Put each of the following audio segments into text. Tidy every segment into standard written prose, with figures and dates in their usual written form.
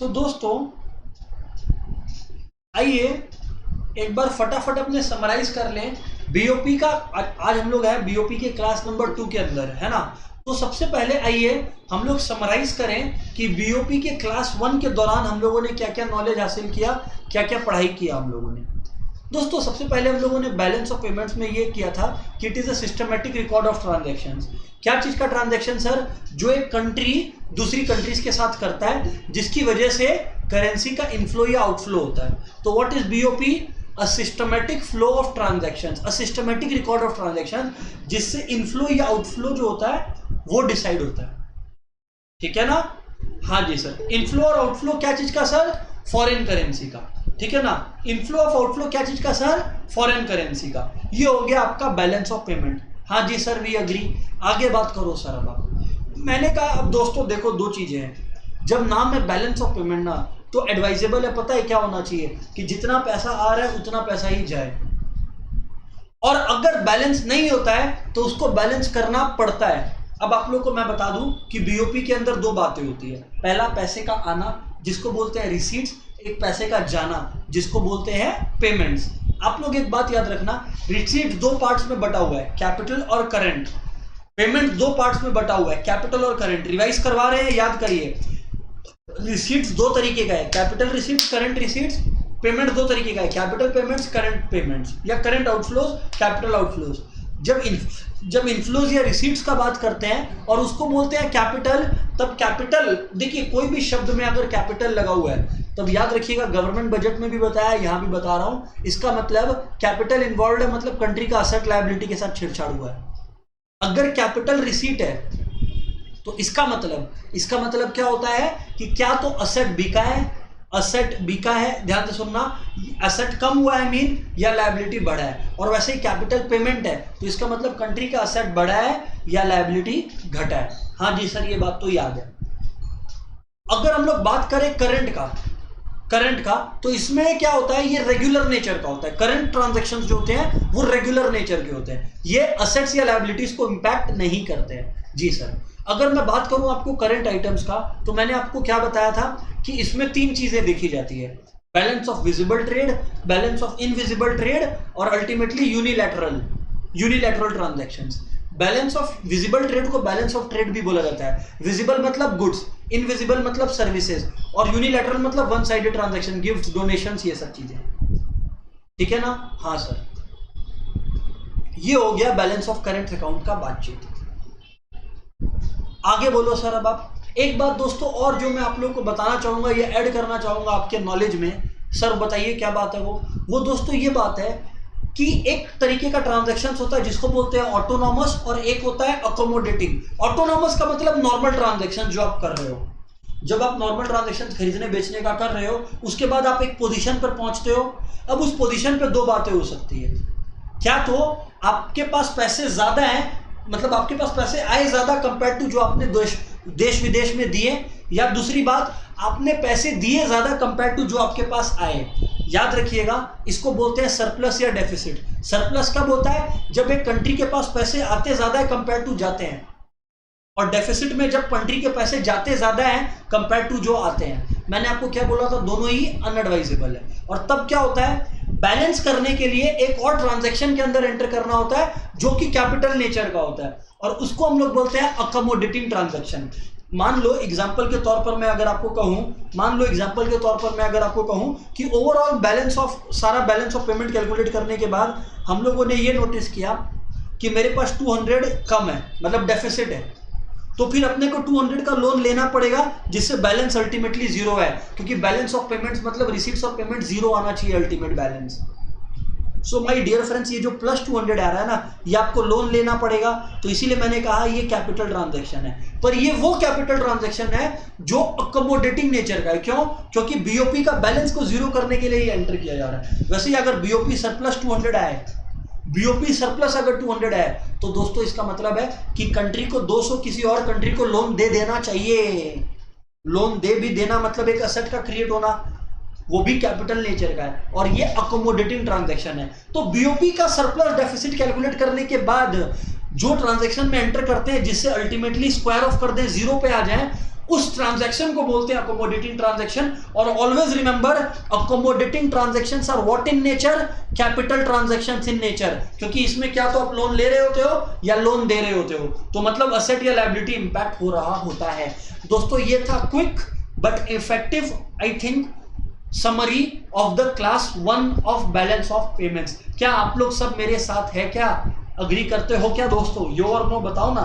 दोस्तों आइए एक बार फटाफट अपने समराइज कर लें बीओपी का। आज हम लोग हैं बीओपी के क्लास नंबर 2 के अंदर, है ना। तो सबसे पहले आइए हम लोग समराइज करें कि बीओपी के क्लास 1 के दौरान हम लोगों ने क्या क्या नॉलेज हासिल किया, क्या क्या पढ़ाई किया हम लोगों ने। दोस्तों सबसे पहले हम लोगों ने बैलेंस ऑफ पेमेंट्स में ये किया था कि it is a systematic record of transactions. क्या चीज का ट्रांजैक्शन सर? जो एक कंट्री दूसरी कंट्रीज के साथ करता है जिसकी वजह से करेंसी का इनफ्लो या आउटफ्लो होता है। तो what is BOP? A systematic flow of transactions, a systematic record of transaction, जिससे इनफ्लो या आउटफ्लो जो होता है वो डिसाइड होता है। ठीक है ना? हाँ जी सर। इनफ्लो और आउटफ्लो क्या चीज का सर? फॉरेन करेंसी का। ठीक है ना। इनफ्लो ऑफ आउटफ्लो क्या चीज का सर? फॉरेन करेंसी का। ये हो गया आपका बैलेंस ऑफ पेमेंट। हाँ जी सर, वी अग्री। आगे बात करो सर। अब आप, मैंने कहा अब दोस्तों देखो दो चीजें हैं। जब नाम है बैलेंस ऑफ पेमेंट ना, तो एडवाइजेबल है, पता है क्या होना चाहिए कि जितना पैसा आ रहा है उतना पैसा ही जाए, और अगर बैलेंस नहीं होता है तो उसको बैलेंस करना पड़ता है। अब आप लोग को मैं बता दूं कि बीओपी के अंदर दो बातें होती है। पहला पैसे का आना जिसको बोलते हैं रिसीट्स, एक पैसे का जाना जिसको बोलते हैं पेमेंट्स। आप लोग एक बात याद रखना, रिसीट दो पार्ट्स में बटा हुआ है, कैपिटल और करंट। पेमेंट दो पार्ट्स में बटा हुआ है, कैपिटल और करंट। रिवाइज करवा रहे हैं, याद करिए। रिसीट्स दो तरीके का है, capital receipts, current receipts. Payment दो तरीके का है, कैपिटल पेमेंट्स, करंट पेमेंट्स, या करंट आउटफ्लोज, कैपिटल आउटफ्लोज। जब इनफ्लोज या रिसीट्स का बात करते हैं और उसको बोलते हैं कैपिटल, तब कैपिटल देखिए कोई भी शब्द में अगर कैपिटल लगा हुआ है तब याद रखिएगा, गवर्नमेंट बजट में भी बताया, यहां भी बता रहा हूं, इसका मतलब कैपिटल इन्वॉल्व है, मतलब कंट्री का असेट लायबिलिटी के साथ छेड़छाड़ हुआ है। अगर कैपिटल रिसीट है तो इसका मतलब क्या होता है कि क्या तो असेट बिका है, ध्यान से सुनना, असेट कम हुआ है मीन, या लायबिलिटी बढ़ा है। और वैसे ही कैपिटल पेमेंट है तो इसका मतलब कंट्री का असेट बढ़ा है या लायबिलिटी घटा है। हाँ जी सर, ये बात तो याद है। अगर हम लोग बात करें करंट का तो इसमें क्या होता है, ये रेगुलर नेचर का होता है। करंट ट्रांजैक्शंस जो होते हैं वो रेगुलर नेचर के होते हैं, ये असेट्स या लायबिलिटीज को इंपैक्ट नहीं करते हैं। जी सर। अगर मैं बात करूं आपको करंट आइटम्स का, तो मैंने आपको क्या बताया था कि इसमें तीन चीजें देखी जाती है, balance of visible trade, balance of invisible trade, और ultimately unilateral transactions. Balance of visible trade को बैलेंस ऑफ ट्रेड भी बोला जाता है। विजिबल मतलब गुड्स, इनविजिबल मतलब सर्विसेज, और यूनिलैटरल मतलब one sided transaction, gifts, donations, ये सब चीजें। ठीक है ना? हाँ सर। ये हो गया बैलेंस ऑफ करंट अकाउंट का बातचीत। आगे बोलो सर। अब आप एक बात दोस्तों और जो मैं आप लोगों को बताना चाहूंगा, ये ऐड करना चाहूंगा आपके नॉलेज में। सर बताइए क्या बात है वो दोस्तों ये बात है कि एक तरीके का ट्रांजैक्शन होता है जिसको बोलते हैं ऑटोनॉमस, और एक होता है अकोमोडेटिंग। ऑटोनॉमस का मतलब नॉर्मल ट्रांजैक्शन जो आप कर रहे हो। जब आप नॉर्मल ट्रांजैक्शन खरीदने बेचने का कर रहे हो, उसके बाद आप एक पोजीशन पर पहुंचते हो। अब उस पोजीशन पर दो बातें हो सकती है। क्या तो आपके पास पैसे ज्यादा हैं, मतलब आपके पास पैसे आए ज्यादा कंपेयर टू जो आपने देश विदेश में दिए, या दूसरी बात आपने पैसे दिए ज्यादा कंपेयर टू जो आपके पास आए। याद रखिएगा, इसको बोलते हैं सरप्लस या डेफिसिट। सरप्लस कब होता है? जब एक कंट्री के पास पैसे आते ज्यादा है कंपेयर टू जाते हैं, और डेफिसिट में जब कंट्री के पैसे जाते ज्यादा हैं कंपेयर टू जो आते हैं। मैंने आपको क्या बोला था, दोनों ही अनएडवाइजेबल है। और तब क्या होता है, बैलेंस करने के लिए एक और ट्रांजैक्शन के अंदर एंटर करना होता है जो कि कैपिटल नेचर का होता है, और उसको हम लोग बोलते हैं अकोमोडेटिंग ट्रांजैक्शन। मान लो एग्जांपल के तौर पर मैं अगर आपको कहूं कि ओवरऑल सारा बैलेंस ऑफ पेमेंट कैलकुलेट करने के बाद हम लोगों ने ये नोटिस किया कि मेरे पास 200 कम है, मतलब डेफिसिट है, तो फिर अपने को 200 का लोन लेना पड़ेगा, जिससे बैलेंस अल्टीमेटली जीरो है, क्योंकि बैलेंस ऑफ पेमेंट्स मतलब रिसीट्स ऑफ पेमेंट जीरो आना चाहिए ultimate balance. So my dear friends, ये जो प्लस 200 आ रहा है ना, ये आपको लोन लेना पड़ेगा, तो इसीलिए मैंने कहा ये कैपिटल ट्रांजैक्शन है। पर ये वो कैपिटल ट्रांजैक्शन है जो अकोमोडेटिंग नेचर का है। क्यों? क्योंकि बीओपी का बैलेंस को जीरो करने के लिए एंटर किया जा रहा है। वैसे ही अगर बीओपी सरप्लस 200 आए, बीओपी सरप्लस अगर 200 है, तो दोस्तों इसका मतलब है कि कंट्री को 200 किसी और कंट्री को लोन दे देना चाहिए। लोन दे भी देना मतलब एक असेट का क्रिएट होना, वो भी कैपिटल नेचर का है, और ये अकोमोडेटिंग ट्रांजैक्शन है। तो बीओपी का सरप्लस डेफिसिट कैलकुलेट करने के बाद जो ट्रांजैक्शन में एंटर करते हैं जिससे अल्टीमेटली स्क्वायर ऑफ कर दें, जीरो पे आ जाए, उस ट्रांजैक्शन को बोलते हैं अकोमोडेटिंग ट्रांजैक्शन। और always remember, accommodating transactions are what in nature, capital transactions in nature, क्योंकि इसमें क्या तो आप लोन ले रहे होते हो या लोन दे रहे होते हो, तो मतलब असेट या लायबिलिटी इंपैक्ट हो रहा होता है। दोस्तों ये था quick but effective I think summary of the class 1 of balance of payments. क्या आप लोग सब मेरे साथ है, क्या अग्री करते हो क्या दोस्तों? यो और नो बताओ ना।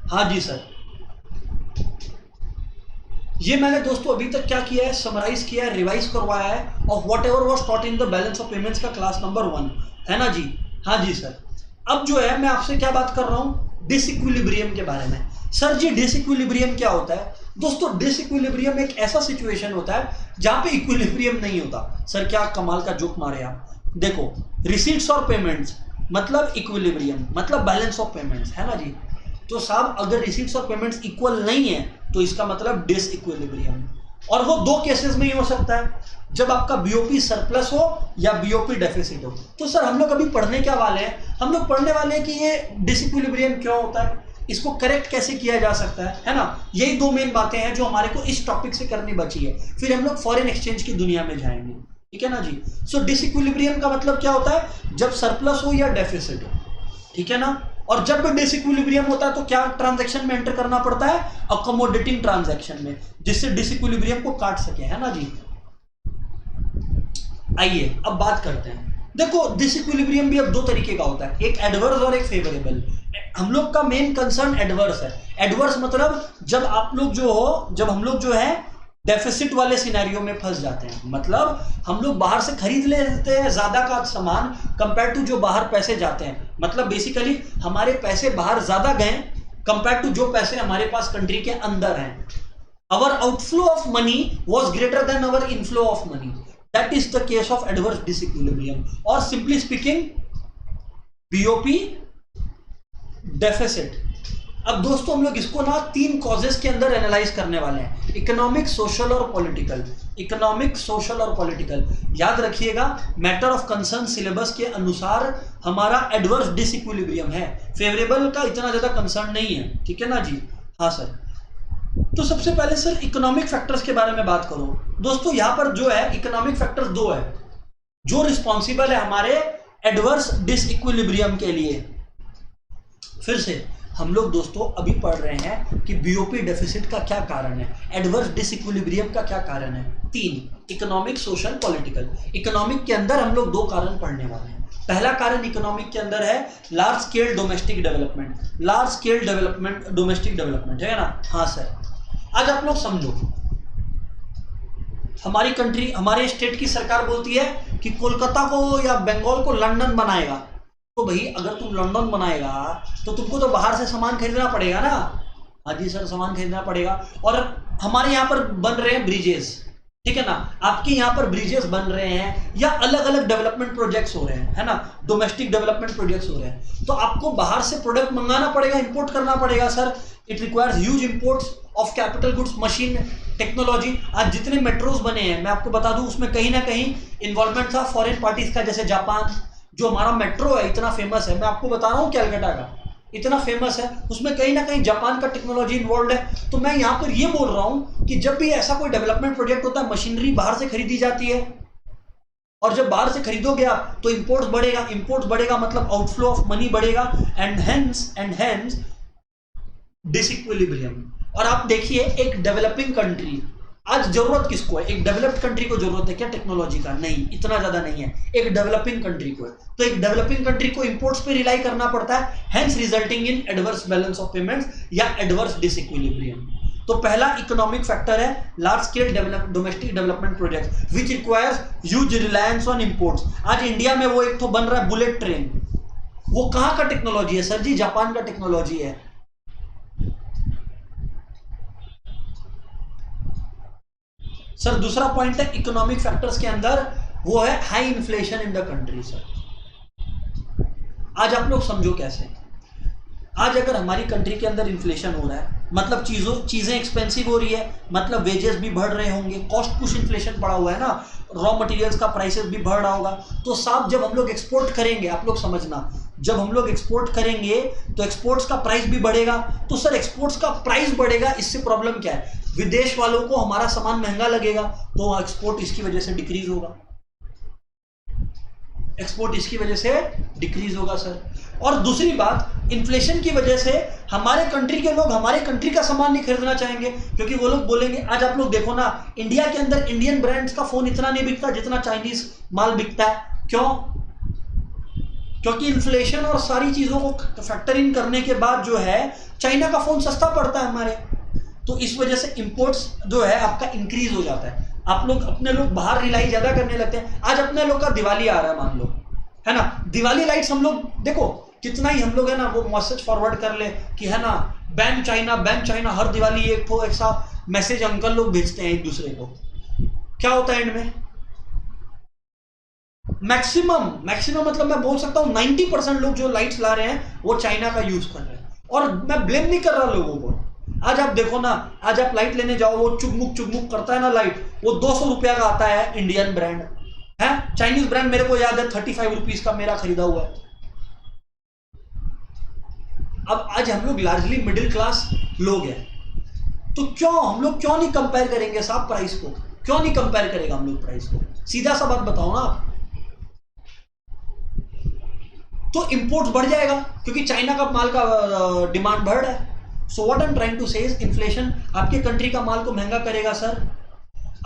हाँ जी सर, ये मैंने दोस्तों अभी तक क्या किया है, समराइज किया है, रिवाइज करवाया है of what ever was taught in the balance of payments का क्लास नंबर 1, है ना जी? हाँ जी सर। अब जो है मैं आपसे क्या बात कर रहा हूं, डिसइक्विलिब्रियम के बारे में। सर जी डिसइक्विलिब्रियम क्या होता है? दोस्तों डिसइक्विलिब्रियम एक ऐसा सिचुएशन होता है जहां पे इक्विलिब्रियम नहीं होता। सर क्या कमाल का जोक मारे आप। देखो रिसीट्स और पेमेंट्स मतलब इक्विलिब्रियम, मतलब बैलेंस ऑफ पेमेंट्स, है ना जी? तो साहब अगर रिसीट्स और पेमेंट्स इक्वल नहीं है तो इसका मतलब डिसइक्विलिब्रियम। और वो दो केसेस में ही हो सकता है, जब आपका बीओपी सरप्लस हो या बीओपी डेफिसिट हो। तो सर हम लोग अभी पढ़ने क्या वाले हैं, हम लोग पढ़ने वाले हैं कि ये डिसइक्विलिब्रियम क्यों होता है, इसको करेक्ट कैसे किया जा सकता है ना? यही दो मेन बातें हैं जो हमारे को इस टॉपिक से करनी बची है। फिर हम लोग फॉरेन एक्सचेंज की दुनिया में जाएंगे, ठीक है ना जी? सो डिसइक्विलिब्रियम का मतलब क्या होता है, जब सरप्लस हो या डेफिसिट हो, ठीक है ना? और जब भी डिसइक्विलिब्रियम होता है तो क्या ट्रांजैक्शन में एंटर करना पड़ता है, अकोमोडेटिंग ट्रांजैक्शन में, जिससे डिसइक्विलिब्रियम को काट सके, है ना जी? आइए अब बात करते हैं। देखो डिसइक्विलिब्रियम भी अब दो तरीके का होता है, एक एडवर्स और एक फेवरेबल। हम लोग का मेन कंसर्न एडवर्स है। एडवर्स मतलब जब आप लोग जो हो, जब हम लोग जो है डेफिसिट वाले सिनेरियो में फंस जाते हैं, मतलब हम लोग बाहर से खरीद लेते हैं ज्यादा का सामान कंपेयर टू जो बाहर पैसे जाते हैं, मतलब बेसिकली हमारे पैसे बाहर ज्यादा गए कंपेयर टू जो पैसे हमारे पास कंट्री के अंदर हैं। Our outflow of money was greater than our inflow of money, that is the case of adverse disequilibrium. और सिंपली स्पीकिंग बीओपी डेफिसिट। अब दोस्तों हम लोग इसको ना तीन कॉजेस के अंदर एनालाइज करने वाले हैं, इकोनॉमिक, सोशल और पॉलिटिकल। इकोनॉमिक, सोशल और पॉलिटिकल याद रखिएगा, मैटर ऑफ कंसर्न सिलेबस के अनुसार हमारा एडवर्स डिसइक्विलिब्रियम है, फेवरेबल का इतना ज्यादा कंसर्न नहीं है, ठीक है ना जी? हाँ सर। तो सबसे पहले सर इकोनॉमिक फैक्टर्स के बारे में बात करो। दोस्तों यहां पर जो है इकोनॉमिक फैक्टर्स दो है जो रिस्पॉन्सिबल है हमारे एडवर्स डिसइक्विलिब्रियम के लिए। फिर से हम लोग दोस्तों अभी पढ़ रहे हैं कि बीओपी डेफिसिट का क्या कारण है, एडवर्स डिसइक्विलिब्रियम का क्या कारण है। तीन, इकोनॉमिक, सोशल, पॉलिटिकल। इकोनॉमिक के अंदर हम लोग दो कारण पढ़ने वाले हैं। पहला कारण इकोनॉमिक के अंदर है large scale domestic development. Large scale development, domestic development है ना? हाँ सर। आज आप लोग समझो, हमारी कंट्री, हमारे स्टेट की सरकार बोलती है कि कोलकाता को या बंगाल को लंदन बनाएगा। तो भाई अगर तुम लंदन बनाएगा तो तुमको तो बाहर से सामान खरीदना पड़ेगा ना? हाँ जी सर, सामान खरीदना पड़ेगा। और हमारे यहाँ पर बन रहे हैं ब्रिजेस, ठीक है ना? आपके यहाँ पर ब्रिजेस बन रहे हैं या अलग अलग डेवलपमेंट प्रोजेक्ट्स हो रहे हैं, है ना? डोमेस्टिक डेवलपमेंट प्रोजेक्ट्स हो रहे हैं, तो आपको बाहर से प्रोडक्ट मंगाना पड़ेगा, इंपोर्ट करना पड़ेगा sir. It requires huge imports of capital goods, machine, technology. आज जितने मेट्रोज बने हैं मैं आपको बता दूं, उसमें कहीं ना कहीं इन्वॉल्वमेंट था फॉरेन पार्टीज का। जैसे जापान, जो हमारा मेट्रो है इतना फेमस है, मैं आपको बता रहा हूँ कैलकाटा का इतना फेमस है, उसमें कहीं ना कहीं जापान का टेक्नोलॉजी इन्वॉल्व है। तो मैं यहाँ पर ये बोल रहा हूँ कि जब भी ऐसा कोई डेवलपमेंट प्रोजेक्ट होता है, मशीनरी बाहर से खरीदी जाती है, और जब बाहर से खरीदोगे आप तो इंपोर्ट्स बढ़ेगा, इंपोर्ट्स बढ़ेगा मतलब आउटफ्लो ऑफ मनी बढ़ेगा, एंड हेंस डिसइक्विलिब्रियम। और आप देखिए एक डेवलपिंग कंट्री, आज जरूरत किसको है? एक डेवलप्ड कंट्री को जरूरत है क्या टेक्नोलॉजी का? नहीं, इतना ज्यादा नहीं है, एक डेवलपिंग कंट्री को है। तो एक डेवलपिंग कंट्री को इंपोर्ट्स पे रिलाई करना पड़ता है, hence resulting in adverse balance of payments या एडवर्स डिसइक्विलिब्रियम। तो पहला इकोनॉमिक फैक्टर है large scale domestic development project which requires huge reliance on imports. आज इंडिया में वो एक तो बन रहा है बुलेट ट्रेन, वो कहाँ का टेक्नोलॉजी है सर जी? जापान का टेक्नोलॉजी है। सर दूसरा पॉइंट है इकोनॉमिक फैक्टर्स के अंदर, वो है high inflation in the country. Sir आज आप लोग समझो कैसे। आज अगर हमारी कंट्री के अंदर इन्फ्लेशन हो रहा है, मतलब चीजें एक्सपेंसिव हो रही है, मतलब वेजेस भी बढ़ रहे होंगे, कॉस्ट पुश इन्फ्लेशन बढ़ा हुआ है ना, रॉ मटेरियल्स का प्राइसेस भी बढ़ रहा होगा। तो साहब जब हम लोग एक्सपोर्ट करेंगे, आप लोग समझना, जब हम लोग एक्सपोर्ट करेंगे तो एक्सपोर्ट्स का प्राइस भी बढ़ेगा। तो सर एक्सपोर्ट्स का प्राइस बढ़ेगा, इससे प्रॉब्लम क्या है? विदेश वालों को हमारा सामान महंगा लगेगा, तो एक्सपोर्ट इसकी वजह से डिक्रीज होगा, एक्सपोर्ट इसकी वजह से डिक्रीज होगा सर। और दूसरी बात, इन्फ्लेशन की वजह से हमारे कंट्री के लोग हमारे कंट्री का सामान नहीं खरीदना चाहेंगे, क्योंकि वो लोग बोलेंगे, आज आप लोग देखो ना, इंडिया के अंदर इंडियन ब्रांड्स का फोन इतना नहीं बिकता जितना चाइनीज माल बिकता है। क्यों? क्योंकि इन्फ्लेशन और सारी चीजों को फैक्टर इन करने के बाद जो है चाइना का फोन सस्ता पड़ता है हमारे, तो इस वजह से इंपोर्ट्स जो है आपका इंक्रीज हो जाता है। आप लोग अपने लोग बाहर रिलाई ज्यादा करने लगते हैं। आज अपने लोग का दिवाली आ रहा है, मान लो, है ना, दिवाली लाइट्स हम लोग देखो कितना ही हम लोग है ना वो मैसेज फॉरवर्ड कर ले कि है ना बैन चाइना, बैन चाइना, हर दिवाली एक तो ऐसा मैसेज अंकल लोग भेजते हैं एक दूसरे को। क्या होता है एंड में? मैक्सिमम मतलब मैं बोल सकता हूं 90% लोग जो लाइट्स ला रहे हैं वो चाइना का यूज कर रहे हैं, और मैं ब्लेम नहीं कर रहा लोगों को। आज आप देखो ना, आज आप लाइट लेने जाओ, वो चुगमुक करता है ना लाइट, वो 200 रुपया का आता है इंडियन ब्रांड है, चाइनीज ब्रांड मेरे को याद है 35 रुपीज का मेरा खरीदा हुआ है। अब आज हम लोग लार्जली मिडिल क्लास लोग हैं, तो हम लोग क्यों नहीं कंपेयर करेंगे साहब प्राइस को? क्यों नहीं कंपेयर करेगा हम लोग प्राइस को? सीधा सा बात बताओ ना आप। तो इंपोर्ट्स बढ़ जाएगा क्योंकि चाइना का माल का डिमांड बढ़ रहा है। So what I am trying to say is, inflation आपके कंट्री का माल को महंगा करेगा सर।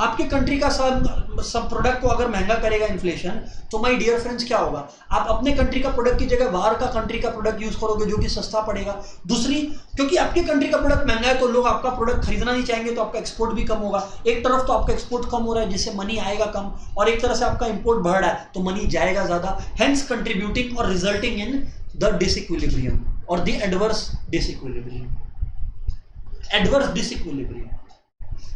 आपके कंट्री का सब प्रोडक्ट को अगर महंगा करेगा इन्फ्लेशन, तो माय डियर फ्रेंड्स क्या होगा? आप अपने कंट्री का प्रोडक्ट की जगह बाहर का कंट्री का प्रोडक्ट यूज करोगे जो कि सस्ता पड़ेगा। दूसरी, क्योंकि आपके कंट्री का प्रोडक्ट महंगा है तो लोग आपका प्रोडक्ट खरीदना नहीं चाहेंगे, तो आपका एक्सपोर्ट भी कम होगा। एक तरफ तो आपका एक्सपोर्ट कम हो रहा है जिससे मनी आएगा कम, और एक तरह से आपका इंपोर्ट बढ़ रहा है तो मनी जाएगा ज्यादा, हेंस कंट्रीब्यूटिंग और रिजल्टिंग इन द डिसइक्विलिब्रियम और the adverse disequilibrium. Adverse disequilibrium.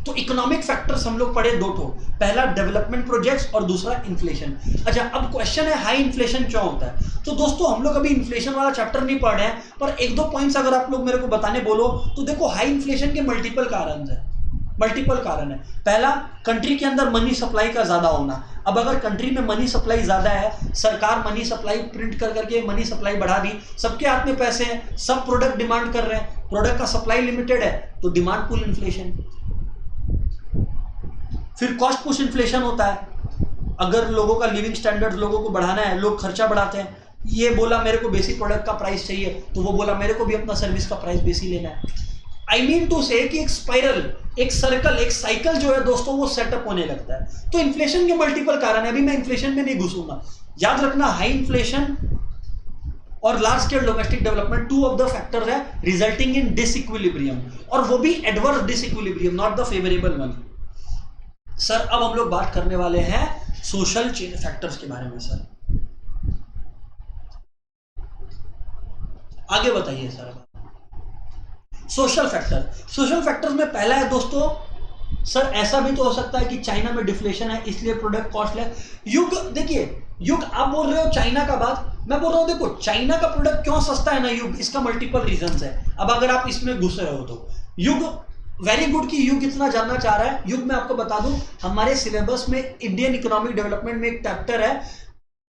तो इकोनॉमिक फैक्टर्स हम लोग पढ़े दो ठो, पहला डेवलपमेंट प्रोजेक्ट्स और दूसरा इन्फ्लेशन। अच्छा, अब क्वेश्चन है हाई इन्फ्लेशन क्यों होता है? तो दोस्तों हम लोग अभी इन्फ्लेशन वाला चैप्टर नहीं पढ़ रहे हैं, पर एक दो पॉइंट्स अगर आप लोग मेरे को बताने बोलो तो देखो, हाई इन्फ्लेशन के मल्टीपल कारण है, मल्टीपल कारण है। पहला, कंट्री के अंदर मनी सप्लाई का ज्यादा होना। अब अगर कंट्री में मनी सप्लाई ज्यादा है, सरकार मनी सप्लाई प्रिंट कर करके मनी सप्लाई बढ़ा दी, सबके हाथ में पैसे हैं, सब प्रोडक्ट डिमांड कर रहे हैं, प्रोडक्ट का सप्लाई लिमिटेड है, तो डिमांड पुल इन्फ्लेशन। फिर कॉस्ट पुश इन्फ्लेशन होता है। अगर लोगों का लिविंग स्टैंडर्ड लोगों को बढ़ाना है, लोग खर्चा बढ़ाते हैं। ये बोला मेरे को बेसिक प्रोडक्ट का प्राइस चाहिए, तो वो बोला मेरे को भी अपना सर्विस का प्राइस बेसी लेना है। आई मीन टू से कि एक स्पाइरल, एक सर्कल, एक साइकिल जो है दोस्तों वो सेटअप होने लगता है। तो इन्फ्लेशन के मल्टीपल कारण है, अभी मैं इन्फ्लेशन में नहीं घुसूंगा। याद रखना, हाई इन्फ्लेशन और large scale domestic development two of the factors है रिजल्टिंग इन डिसइक्विलिब्रियम, और वो भी adverse disequilibrium, not the favourable one. Sir अब हम लोग बात करने वाले हैं सोशल फैक्टर्स के बारे में। सर आगे बताइए सर। सोशल फैक्टर्स में पहला है दोस्तों, सर ऐसा भी तो हो सकता है कि चाइना में डिफ्लेशन है इसलिए प्रोडक्ट कॉस्टली है। युग, देखिए युग आप बोल रहे हो चाइना का बात, मैं बोल रहा हूं देखो चाइना का प्रोडक्ट क्यों सस्ता है ना युग, इसका मल्टीपल रीजंस है। अब अगर आप इसमें घुस रहे हो तो युग वेरी गुड कि युग इतना जानना चाह रहा है। युग में आपको बता दूं, हमारे सिलेबस में इंडियन इकोनॉमिक डेवलपमेंट में एक चैप्टर है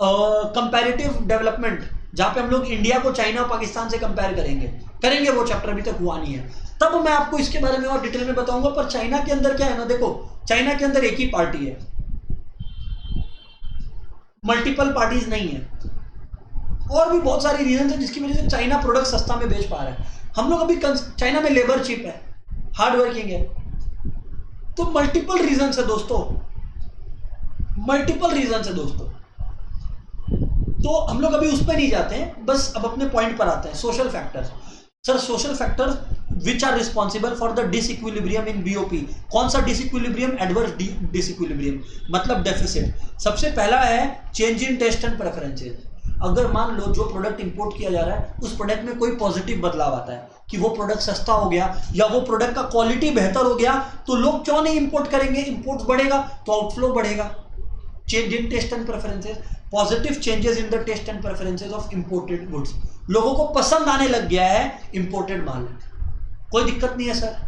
कंपैरेटिव डेवलपमेंट, जहां पे हम लोग इंडिया को चाइना और पाकिस्तान से कंपेयर करेंगे। वो चैप्टर अभी तक हुआ नहीं है, तब मैं आपको इसके बारे में और डिटेल में बताऊंगा। पर चाइना के अंदर क्या है ना, देखो चाइना के अंदर एक ही पार्टी है, मल्टीपल पार्टीज नहीं है, और भी बहुत सारी रीजन है जिसकी वजह से चाइना प्रोडक्ट सस्ता में बेच पा रहा है। हम लोग अभी चाइना में लेबर चीप है, हार्ड वर्किंग है, तो मल्टीपल रीजन है दोस्तों, मल्टीपल रीजन है दोस्तों। तो हम लोग अभी उस पर नहीं जाते हैं, बस अब अपने पॉइंट पर आते हैं। Social factors. Sir social factors which are responsible for the disequilibrium in BOP. कौन सा डिसइक्विलिब्रियम? एडवर्स डिसइक्विलिब्रियम, मतलब डेफिसिट। सबसे पहला है change in taste and preferences. अगर मान लो जो प्रोडक्ट इंपोर्ट किया जा रहा है उस प्रोडक्ट में कोई पॉजिटिव बदलाव आता है कि वो प्रोडक्ट सस्ता हो गया या वो प्रोडक्ट का क्वालिटी बेहतर हो गया, तो लोग क्यों नहीं इंपोर्ट करेंगे? इंपोर्ट बढ़ेगा तो आउटफ्लो बढ़ेगा। Change in taste and preferences, positive changes in the taste and preferences of imported goods. लोगों को पसंद आने लग गया है इंपोर्टेड माल। कोई दिक्कत नहीं है सर।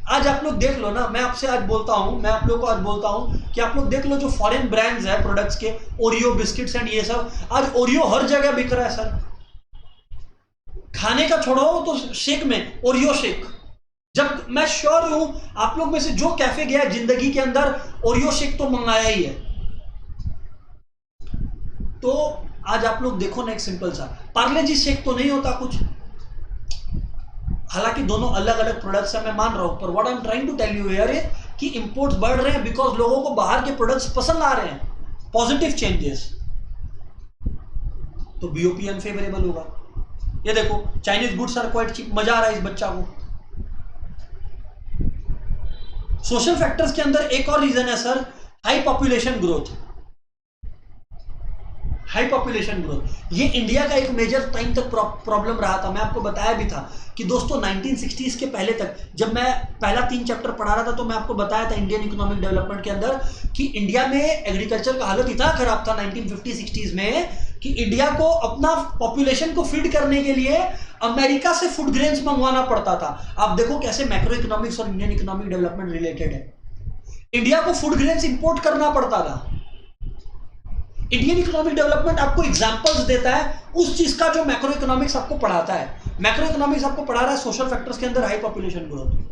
आज आप लोग देख लो ना, मैं आपसे आज बोलता हूं, मैं आप लोग को आज बोलता हूं कि आप लोग देख लो जो फॉरेन ब्रांड्स है प्रोडक्ट्स के, ओरियो बिस्किट्स एंड ये सब, आज ओरियो हर जगह बिक रहा है सर। खाने का छोड़ो तो शेक में ओरियो शेक, जब मैं श्योर हूं आप लोग में से जो कैफे गया है जिंदगी के अंदर ओरियो शेक तो मंगाया ही है। तो आज आप लोग देखो ना, एक सिंपल सा पार्ले जी शेक तो नहीं होता कुछ, हालांकि दोनों अलग अलग प्रोडक्ट्स है, मैं मान रहा हूं, पर what I am trying to tell you here है कि इंपोर्ट्स बढ़ रहे हैं बिकॉज लोगों को बाहर के प्रोडक्ट्स पसंद आ रहे हैं, पॉजिटिव चेंजेस, तो बीओपी अनफेवरेबल होगा। ये देखो Chinese goods are quite cheap, मजा आ रहा है इस बच्चा को। सोशल फैक्टर्स के अंदर एक और रीजन है sir, high population growth. High population growth ये इंडिया का एक मेजर टाइम तक प्रॉब्लम रहा था। मैं आपको बताया भी था कि दोस्तों 1960s के पहले तक, जब मैं पहला 3 चैप्टर पढ़ा रहा था तो मैं आपको बताया था इंडियन इकोनॉमिक डेवलपमेंट के अंदर कि इंडिया में एग्रीकल्चर का हालत इतना खराब था 1950-60s में कि इंडिया को अपना पॉपुलेशन को फीड करने के लिए अमेरिका से फूड ग्रेन्स मंगवाना पड़ता था। आप देखो कैसे मैक्रो इकोनॉमिक्स और इंडियन इकोनॉमिक डेवलपमेंट रिलेटेड है। इंडिया को फूड ग्रेन्स इंपोर्ट करना पड़ता था। इंडियन इकोनॉमिक डेवलपमेंट आपको एग्जांपल्स देता है उस चीज का जो मैक्रो इकोनॉमिक्स आपको पढ़ाता है। मैक्रो इकोनॉमिक्स आपको पढ़ा रहा है सोशल फैक्टर्स के अंदर हाई पॉपुलेशन ग्रोथ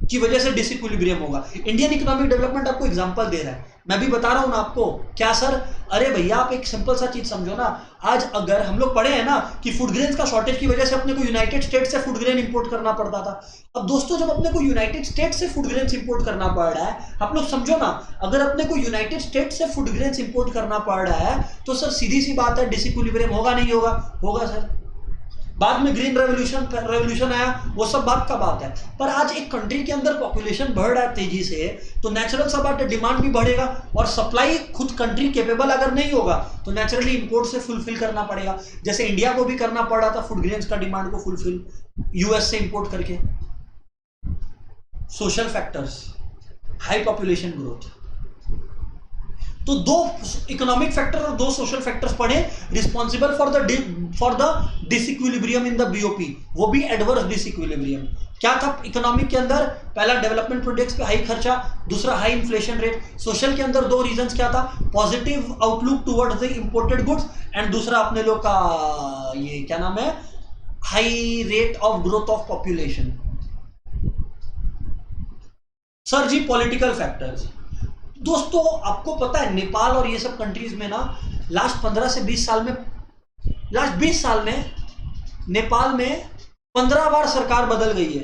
की वजह से डिसइक्विलिब्रियम होगा। इंडियन इकोनॉमिक डेवलपमेंट आपको एग्जांपल दे रहा है, मैं भी बता रहा हूं ना आपको। क्या सर? अरे भैया आप एक सिंपल सा चीज समझो ना, आज अगर हम लोग पढ़े हैं ना कि फूड ग्रेन्स का शॉर्टेज की वजह से अपने को यूनाइटेड स्टेट से फूड ग्रेन इंपोर्ट करना पड़ता था। अब दोस्तों जब अपने को यूनाइटेड स्टेट से फूड ग्रेन्स इंपोर्ट करना पड़ रहा है, आप लोग समझो ना, अगर अपने को यूनाइटेड स्टेट से फूड ग्रेन्स इंपोर्ट करना पड़ रहा है तो सर सीधी सी बात है डिसइक्विलिब्रियम होगा नहीं होगा? होगा सर। बाद में ग्रीन रेवोल्यूशन आया, वो सब बात का बात है। पर आज एक कंट्री के अंदर पॉपुलेशन बढ़ रहा है तेजी से, तो नेचुरल सा बात है डिमांड भी बढ़ेगा, और सप्लाई खुद कंट्री केपेबल अगर नहीं होगा तो नेचुरली इंपोर्ट से फुलफिल करना पड़ेगा। जैसे इंडिया को भी करना पड़ रहा था फूड ग्रेन्स का डिमांड को फुलफिल यूएस से इंपोर्ट करके। Social factors, high population growth, तो 2 इकोनॉमिक फैक्टर और 2 सोशल फैक्टर्स पढ़े responsible for the disequilibrium in the BOP, वो भी एडवर्स डिसइक्विलिब्रियम। क्या था इकोनॉमिक के अंदर? पहला डेवलपमेंट प्रोजेक्ट्स पे हाई खर्चा, दूसरा हाई इन्फ्लेशन रेट। सोशल के अंदर 2 रीजंस क्या था? Positive outlook towards the imported goods, and दूसरा अपने लोग का ये क्या नाम है, high rate of growth of population. Sir ji political factors, दोस्तों आपको पता है नेपाल और ये सब कंट्रीज में ना लास्ट 15 से 20 साल में, लास्ट 20 साल में नेपाल में 15 बार सरकार बदल गई है।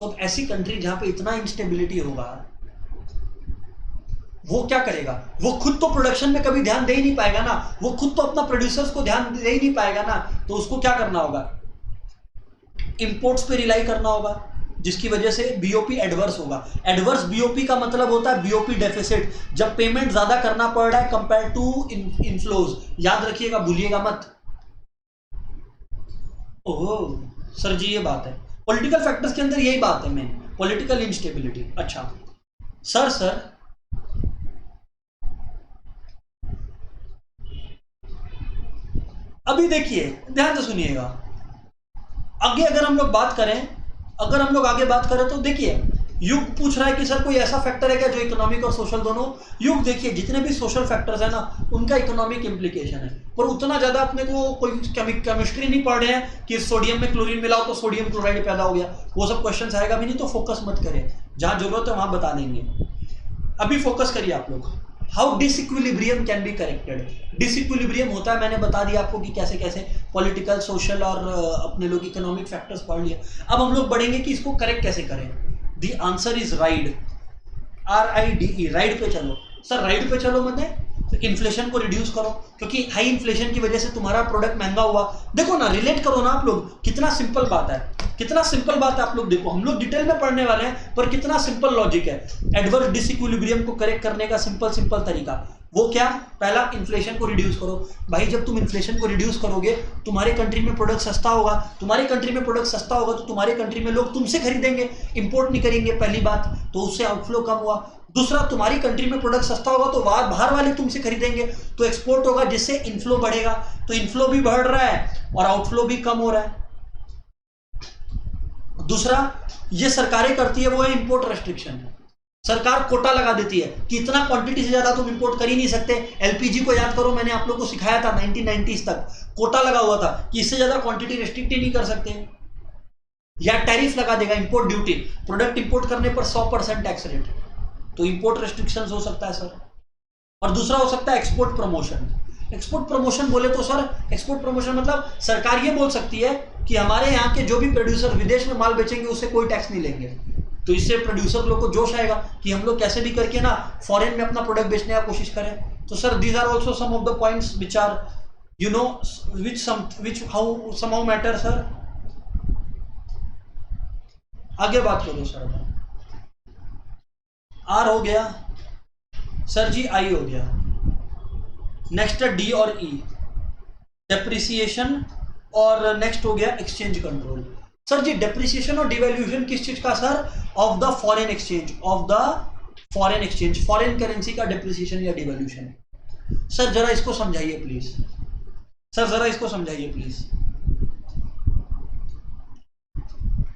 तो ऐसी कंट्री जहां पे इतना इंस्टेबिलिटी होगा वो क्या करेगा? वो खुद तो प्रोडक्शन में कभी ध्यान दे ही नहीं पाएगा ना, वो खुद तो अपना प्रोड्यूसर्स को ध्यान दे ही नहीं पाएगा ना, तो उसको क्या करना होगा? इंपोर्ट्स पे रिलाई करना होगा, जिसकी वजह से बीओपी एडवर्स होगा। एडवर्स बीओपी का मतलब होता है बीओपी डेफिसिट, जब पेमेंट ज्यादा करना पड़ रहा है कंपेयर टू इनफ्लोज। याद रखिएगा, भूलिएगा मत। ओहो सर जी ये बात है, पॉलिटिकल फैक्टर्स के अंदर यही बात है मेन, पॉलिटिकल इंस्टेबिलिटी। अच्छा सर अभी देखिए ध्यान से सुनिएगा, आगे अगर हम लोग बात करें, तो देखिए युग पूछ रहा है कि सर कोई ऐसा फैक्टर है क्या जो इकोनॉमिक और सोशल दोनों? युग देखिए जितने भी सोशल फैक्टर्स है ना उनका इकोनॉमिक इंप्लीकेशन है, पर उतना ज्यादा अपने को कोई केमिस्ट्री नहीं पढ़ रहे हैं कि सोडियम में क्लोरीन मिलाओ तो सोडियम क्लोराइड पैदा हो गया, वो सब क्वेश्चन आएगा भी नहीं, तो फोकस मत करें, जहां जरूरत है वहां बता देंगे। अभी फोकस करिए आप लोग। How disequilibrium can be corrected? Disequilibrium होता है, मैंने बता दिया आपको कि कैसे कैसे, पॉलिटिकल, सोशल और अपने लोग इकोनॉमिक फैक्टर्स पढ़ लिए। अब हम लोग बढ़ेंगे कि इसको करेक्ट कैसे करें। The answer is ride, RIDE, ride पे चलो। सर राइड पे चलो मतलब इन्फ्लेशन को रिड्यूस करो, क्योंकि हाई इन्फ्लेशन की वजह से तुम्हारा प्रोडक्ट महंगा हुआ। देखो ना, रिलेट करो ना आप लोग, कितना सिंपल बात है, कितना सिंपल बात है। आप लोग देखो, हम लोग डिटेल में पढ़ने वाले हैं, पर कितना सिंपल लॉजिक है। एडवर्स डिसइक्विलिब्रियम को करेक्ट करने का सिंपल तरीका, वो क्या? पहला इन्फ्लेशन को रिड्यूस करो। भाई जब तुम इन्फ्लेशन को रिड्यूस करोगे, तुम्हारे कंट्री में प्रोडक्ट सस्ता होगा, तुम्हारी कंट्री में प्रोडक्ट सस्ता होगा तो तुम्हारे कंट्री में लोग तुमसे खरीदेंगे, इंपोर्ट नहीं करेंगे, पहली बात तो उससे आउटफ्लो कम हुआ। दूसरा, तुम्हारी कंट्री में प्रोडक्ट सस्ता होगा तो बाहर वाले तुमसे खरीदेंगे, तो एक्सपोर्ट होगा, जिससे इनफ्लो बढ़ेगा। तो इनफ्लो भी बढ़ रहा है और आउटफ्लो भी कम हो रहा है। दूसरा, ये सरकारें करती है वो है इंपोर्ट रेस्ट्रिक्शन। सरकार कोटा लगा देती है कि इतना क्वांटिटी से ज्यादा तुम इंपोर्ट कर ही नहीं सकते। एलपीजी को याद करो, मैंने आप लोग को सिखाया था 1990s तक कोटा लगा हुआ था कि इससे ज्यादा क्वांटिटी रेस्ट्रिक्ट ही नहीं कर सकते। या टैरिफ लगा देगा, इंपोर्ट ड्यूटी, प्रोडक्ट इंपोर्ट करने पर 100% टैक्स रेट, तो इंपोर्ट रेस्ट्रिक्शंस हो सकता है सर। और दूसरा हो सकता है एक्सपोर्ट प्रमोशन। एक्सपोर्ट प्रमोशन बोले तो सर, एक्सपोर्ट प्रमोशन मतलब सरकार ये बोल सकती है कि हमारे यहाँ के जो भी प्रोड्यूसर विदेश में माल बेचेंगे उससे कोई टैक्स नहीं लेंगे। तो इससे प्रोड्यूसर लोग को जोश आएगा कि हम लोग कैसे भी करके ना फॉरेन में अपना प्रोडक्ट बेचने का कोशिश करें। तो sir these are also some of the points which are you know which how somehow matter sir. आगे बात करो सर। आर हो गया सर जी, आई हो गया, नेक्स्ट है डी और ई, डेप्रिसिएशन, और नेक्स्ट हो गया एक्सचेंज कंट्रोल। सर जी डेप्रिसिएशन और डिवैल्यूएशन किस चीज का sir? Of the foreign exchange, of the foreign exchange, foreign currency का डिप्रिसिएशन या डिवैल्यूएशन। सर जरा इसको समझाइए प्लीज, सर जरा इसको समझाइए प्लीज।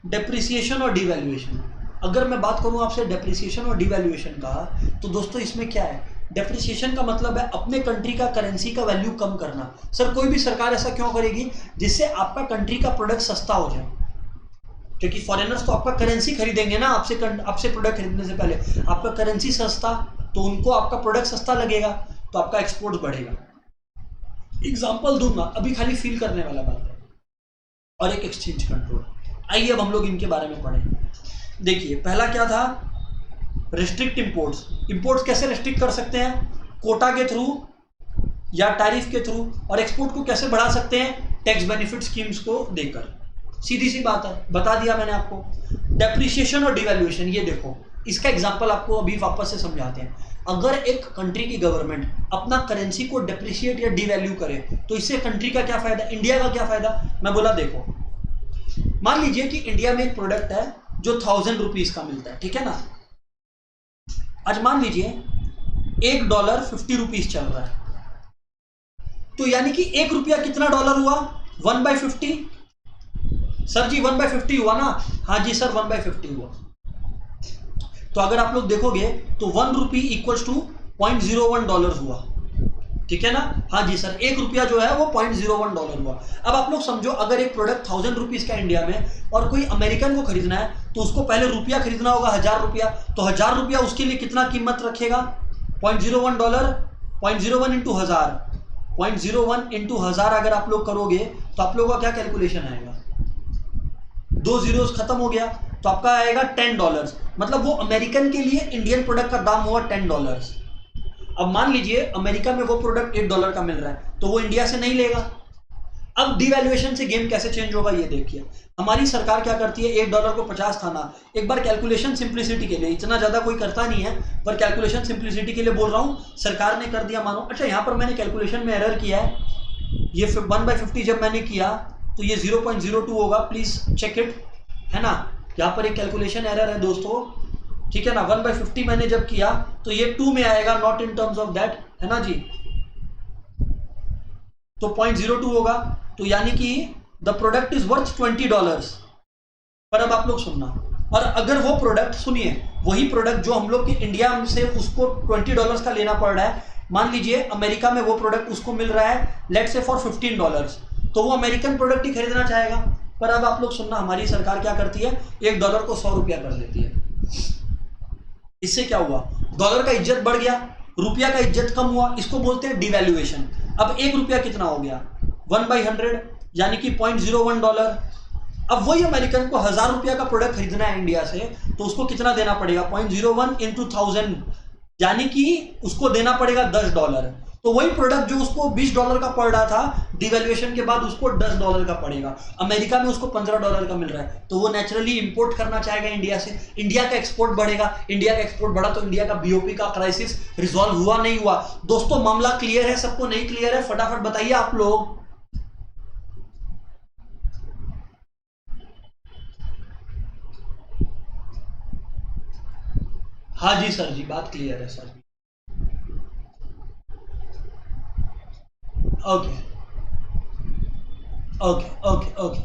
डेप्रिसिएशन और डिवैल्यूएशन, अगर मैं बात करूं आपसे डेप्रिसिएशन और डिवैल्यूएशन का, तो दोस्तों इसमें क्या है? डेप्रिसिएशन का मतलब है अपने कंट्री का करेंसी का वैल्यू कम करना। सर कोई भी सरकार ऐसा क्यों करेगी? जिससे आपका कंट्री का प्रोडक्ट सस्ता हो जाए, क्योंकि फॉरेनर्स तो आपका करेंसी खरीदेंगे ना, आपसे प्रोडक्ट खरीदने से पहले आपका करेंसी सस्ता, तो उनको आपका प्रोडक्ट सस्ता लगेगा, तो आपका एक्सपोर्ट बढ़ेगा। एग्जाम्पल दूंगा, अभी खाली फील करने वाला बात है। और एक एक्सचेंज कंट्रोल, आइए अब हम लोग इनके बारे में पढ़ें। देखिए पहला क्या था? Restrict imports. इंपोर्ट्स कैसे रिस्ट्रिक्ट कर सकते हैं? कोटा के थ्रू या टैरिफ के थ्रू। और एक्सपोर्ट को कैसे बढ़ा सकते हैं? टैक्स बेनिफिट स्कीम्स को देकर। सीधी सी बात है, बता दिया मैंने आपको। डेप्रिसिएशन और डिवैल्यूएशन, ये देखो इसका एग्जांपल आपको अभी वापस से समझाते हैं। अगर एक कंट्री की गवर्नमेंट अपना करेंसी को डेप्रिशिएट या डिवैल्यू करे, तो इससे कंट्री का क्या फायदा, इंडिया का क्या फायदा? मैं बोला देखो, मान लीजिए कि इंडिया में एक प्रोडक्ट है जो 1000 रुपीज का मिलता है, ठीक है ना। आज मान लीजिए $1 50 रुपीज चल रहा है, तो यानी कि 1 रुपया कितना डॉलर हुआ? 1/50। सर जी 1/50 हुआ ना? हाँ जी सर 1/50 हुआ। तो अगर आप लोग देखोगे तो 1 रुपी इक्वल्स टू $0.01 हुआ, ठीक है ना। हाँ जी सर, 1 रुपया जो है वो $0.01 हुआ। अब आप लोग समझो, अगर एक प्रोडक्ट 1000 रुपीज का इंडिया में और कोई अमेरिकन को खरीदना है, तो उसको पहले रुपया खरीदना होगा 1000 रुपया, तो 1000 रुपया उसके लिए कितना कीमत रखेगा? $0.01, 0.01 इंटू 1000, 0.01 इंटू 1000 अगर आप लोग करोगे तो आप लोगों का क्या कैलकुलेशन आएगा? 2 जीरोस खत्म हो गया, तो आपका आएगा $10। मतलब वो अमेरिकन के लिए इंडियन प्रोडक्ट का दाम हुआ $10। अब मान लीजिए अमेरिका में वो प्रोडक्ट $1 का मिल रहा है, तो वो इंडिया से नहीं लेगा। अब डिवैल्यूएशन से गेम कैसे चेंज होगा ये देखिए। हमारी सरकार क्या करती है, $1 को 50 था ना। एक बार कैलकुलेशन सिंप्लिसिटी के लिए, इतना ज्यादा कोई करता नहीं है, पर कैलकुलेशन सिंप्लिसिटी के लिए बोल रहा हूं, सरकार ने कर दिया मानो। अच्छा यहां पर मैंने कैलकुलेशन में एरर किया है, ये 1/50 जब मैंने किया तो ये 0.02 होगा, प्लीज चेक इट, है ना। यहाँ पर एक कैलकुलेशन एरर है दोस्तों, ठीक है ना। 1/50 मैंने जब किया तो ये 2 में आएगा, not in terms of that, है ना जी। तो 0.02 होगा, तो यानी कि द प्रोडक्ट इज वर्थ $20। पर अब आप लोग सुनना, और अगर वो प्रोडक्ट, सुनिए, वही प्रोडक्ट जो हम लोग के इंडिया से उसको $20 का लेना पड़ रहा है, मान लीजिए अमेरिका में वो प्रोडक्ट उसको मिल रहा है लेट्स से फॉर $15, तो वो अमेरिकन प्रोडक्ट ही खरीदना चाहेगा। पर अब आप लोग सुनना, हमारी सरकार क्या करती है, $1 को 100 रुपया कर देती है। इससे क्या हुआ? डॉलर का इज्जत बढ़ गया, रुपया का इज्जत कम हुआ, इसको बोलते हैं डिवैल्यूएशन। अब 1 रुपया कितना हो गया? 1/100, यानी कि $0.01। अब वही अमेरिकन को 1000 रुपया का प्रोडक्ट खरीदना है इंडिया से, तो उसको कितना देना पड़ेगा? 0.01 इंटू 1000, यानी कि उसको देना पड़ेगा $10। तो वही प्रोडक्ट जो उसको $20 का पड़ रहा था, डिवैल्यूएशन के बाद उसको $10 का पड़ेगा। अमेरिका में उसको $15 का मिल रहा है, तो वो नेचुरली इंपोर्ट करना चाहेगा इंडिया से। इंडिया का एक्सपोर्ट बढ़ेगा, इंडिया का एक्सपोर्ट बढ़ा तो इंडिया का बीओपी का क्राइसिस रिजॉल्व हुआ नहीं हुआ? दोस्तों मामला क्लियर है सबको? नहीं क्लियर है? फटाफट बताइए आप लोग। हाँ जी सर जी, बात क्लियर है सर जी। Okay okay okay okay.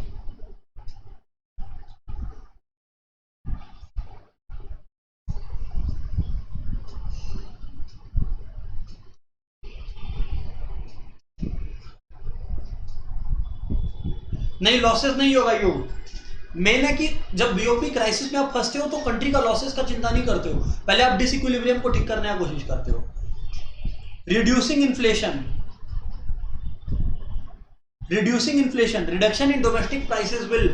नहीं, लॉसेस नहीं होगा यू। मेन है कि जब बीओपी क्राइसिस में आप फंसते हो तो कंट्री का लॉसेस का चिंता नहीं करते हो, पहले आप डिसइक्विलिब्रियम को ठीक करने की कोशिश करते हो। Reducing inflation, reduction in domestic prices will,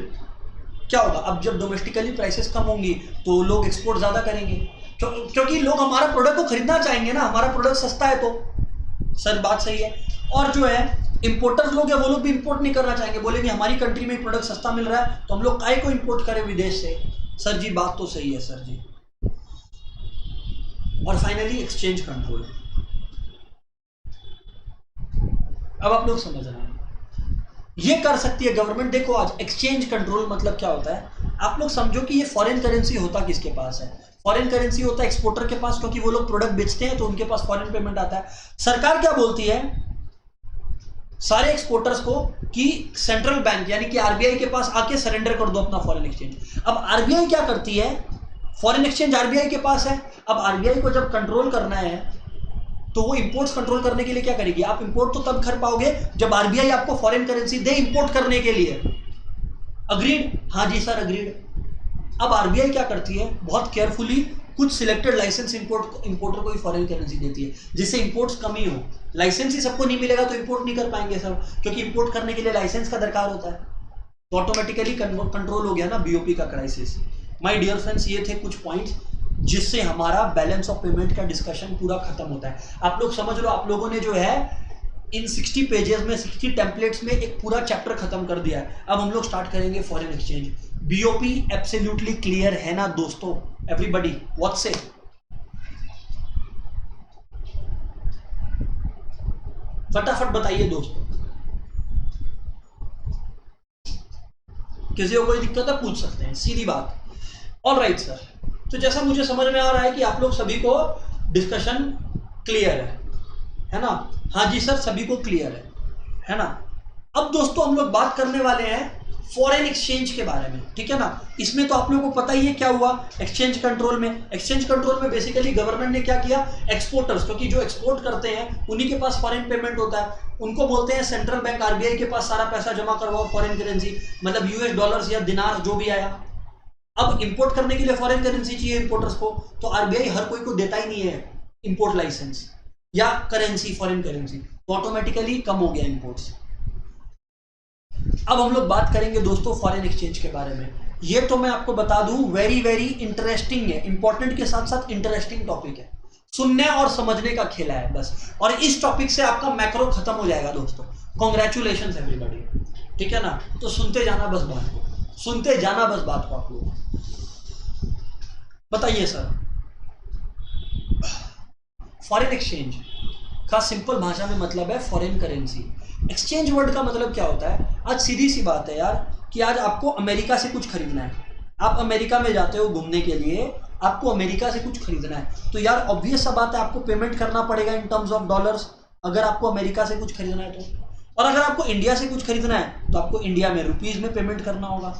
क्या होगा अब जब डोमेस्टिकली प्राइसेस कम होंगी तो लोग एक्सपोर्ट ज्यादा करेंगे, क्योंकि लोग हमारा प्रोडक्ट को खरीदना चाहेंगे ना, हमारा प्रोडक्ट सस्ता है तो। सर बात सही है। और जो है इंपोर्टर्स लोग हैं वो लोग भी इंपोर्ट नहीं करना चाहेंगे, बोलेंगे हमारी कंट्री में प्रोडक्ट सस्ता मिल रहा है तो हम लोग काहे को इंपोर्ट करें विदेश से। सर जी बात तो सही है सर जी। और फाइनली एक्सचेंज कंट्रोल, अब आप लोग समझ रहे हैं ये कर सकती है गवर्नमेंट। देखो आज एक्सचेंज कंट्रोल मतलब क्या होता है, आप लोग समझो कि ये फॉरेन करेंसी होता किसके पास है, फॉरेन करेंसी होता है एक्सपोर्टर के पास, क्योंकि वो लोग प्रोडक्ट बेचते हैं तो उनके पास फॉरेन पेमेंट आता है। सरकार क्या बोलती है सारे एक्सपोर्टर्स को कि सेंट्रल बैंक यानी कि आरबीआई के पास आके सरेंडर कर दो अपना फॉरेन एक्सचेंज। अब आरबीआई क्या करती है, फॉरेन एक्सचेंज आरबीआई के पास है, अब आरबीआई को जब कंट्रोल करना है तो वो इंपोर्ट्स कंट्रोल करने के लिए क्या करेगी, आप इंपोर्ट तो तब कर पाओगे जब आरबीआई आपको फॉरेन करेंसी दे इंपोर्ट करने के लिए। अग्रीड, हाँ जी सर अग्रीड। अब आरबीआई क्या करती है बहुत केयरफुली कुछ सिलेक्टेड लाइसेंस इंपोर्टर को ही फॉरेन करेंसी देती है जिससे इंपोर्ट्स कम ही हो। लाइसेंस ही सबको नहीं मिलेगा तो इंपोर्ट नहीं कर पाएंगे सब, क्योंकि इंपोर्ट करने के लिए लाइसेंस का दरकार होता है, तो ऑटोमेटिकली कंट्रोल हो गया ना बीओपी का क्राइसिस। माय डियर फ्रेंड्स ये थे कुछ पॉइंट्स जिससे हमारा बैलेंस ऑफ पेमेंट का डिस्कशन पूरा खत्म होता है। आप लोग समझ लो आप लोगों ने जो है इन 60 पेजेस में 60 टेम्पलेट्स में एक पूरा चैप्टर खत्म कर दिया है। अब हम लोग स्टार्ट करेंगे foreign exchange. BOP absolutely clear है ना दोस्तों, एवरीबॉडी व्हाट्स इट? फटाफट बताइए दोस्तों, किसी को कोई दिक्कत है पूछ सकते हैं, सीधी बात। ऑल राइट सर, तो जैसा मुझे समझ में आ रहा है कि आप लोग सभी को डिस्कशन क्लियर है ना? हाँ जी सर सभी को क्लियर है ना? अब दोस्तों हम लोग बात करने वाले हैं फॉरेन एक्सचेंज के बारे में, ठीक है ना? इसमें तो आप लोगों को पता ही है क्या हुआ एक्सचेंज कंट्रोल में। एक्सचेंज कंट्रोल में बेसिकली गवर्नमेंट ने क्या किया, एक्सपोर्टर्स, क्योंकि जो एक्सपोर्ट करते हैं उन्हीं के पास फॉरेन पेमेंट होता है, उनको बोलते हैं सेंट्रल बैंक आरबीआई के पास सारा पैसा जमा करवाओ फॉरेन करेंसी, मतलब यूएस डॉलर्स या दिनार जो भी आया। अब इंपोर्ट करने के लिए फॉरेन करेंसी चाहिए इंपोर्टर्स को, तो आरबीआई हर कोई को देता ही नहीं है इंपोर्ट लाइसेंस या करेंसी फॉरेन करेंसी, तो ऑटोमेटिकली कम हो गया इंपोर्ट्स। अब हम लोग बात करेंगे दोस्तों फॉरेन एक्सचेंज के बारे में। ये तो मैं आपको बता दूं वेरी वेरी इंटरेस्टिंग है, इंपॉर्टेंट के साथ साथ इंटरेस्टिंग टॉपिक है, सुनने और समझने का खेला है बस। और इस टॉपिक से आपका मैक्रो खत्म हो जाएगा दोस्तों। कॉन्ग्रेचुलेशन एवरीबॉडी, ठीक है ना? तो सुनते जाना बस बात को, सुनते जाना बस बात को। आप लोग बताइए सर, फॉरेन एक्सचेंज का सिंपल भाषा में मतलब है फॉरेन करेंसी। एक्सचेंज वर्ड का मतलब क्या होता है? आज सीधी सी बात है यार कि आज आपको अमेरिका से कुछ खरीदना है, आप अमेरिका में जाते हो घूमने के लिए, आपको अमेरिका से कुछ खरीदना है तो यार ऑब्वियस सा बात है आपको पेमेंट करना पड़ेगा इन टर्म्स ऑफ डॉलर्स, अगर आपको अमेरिका से कुछ खरीदना है तो। और अगर आपको इंडिया से कुछ खरीदना है तो आपको इंडिया में रुपीज में पेमेंट करना होगा।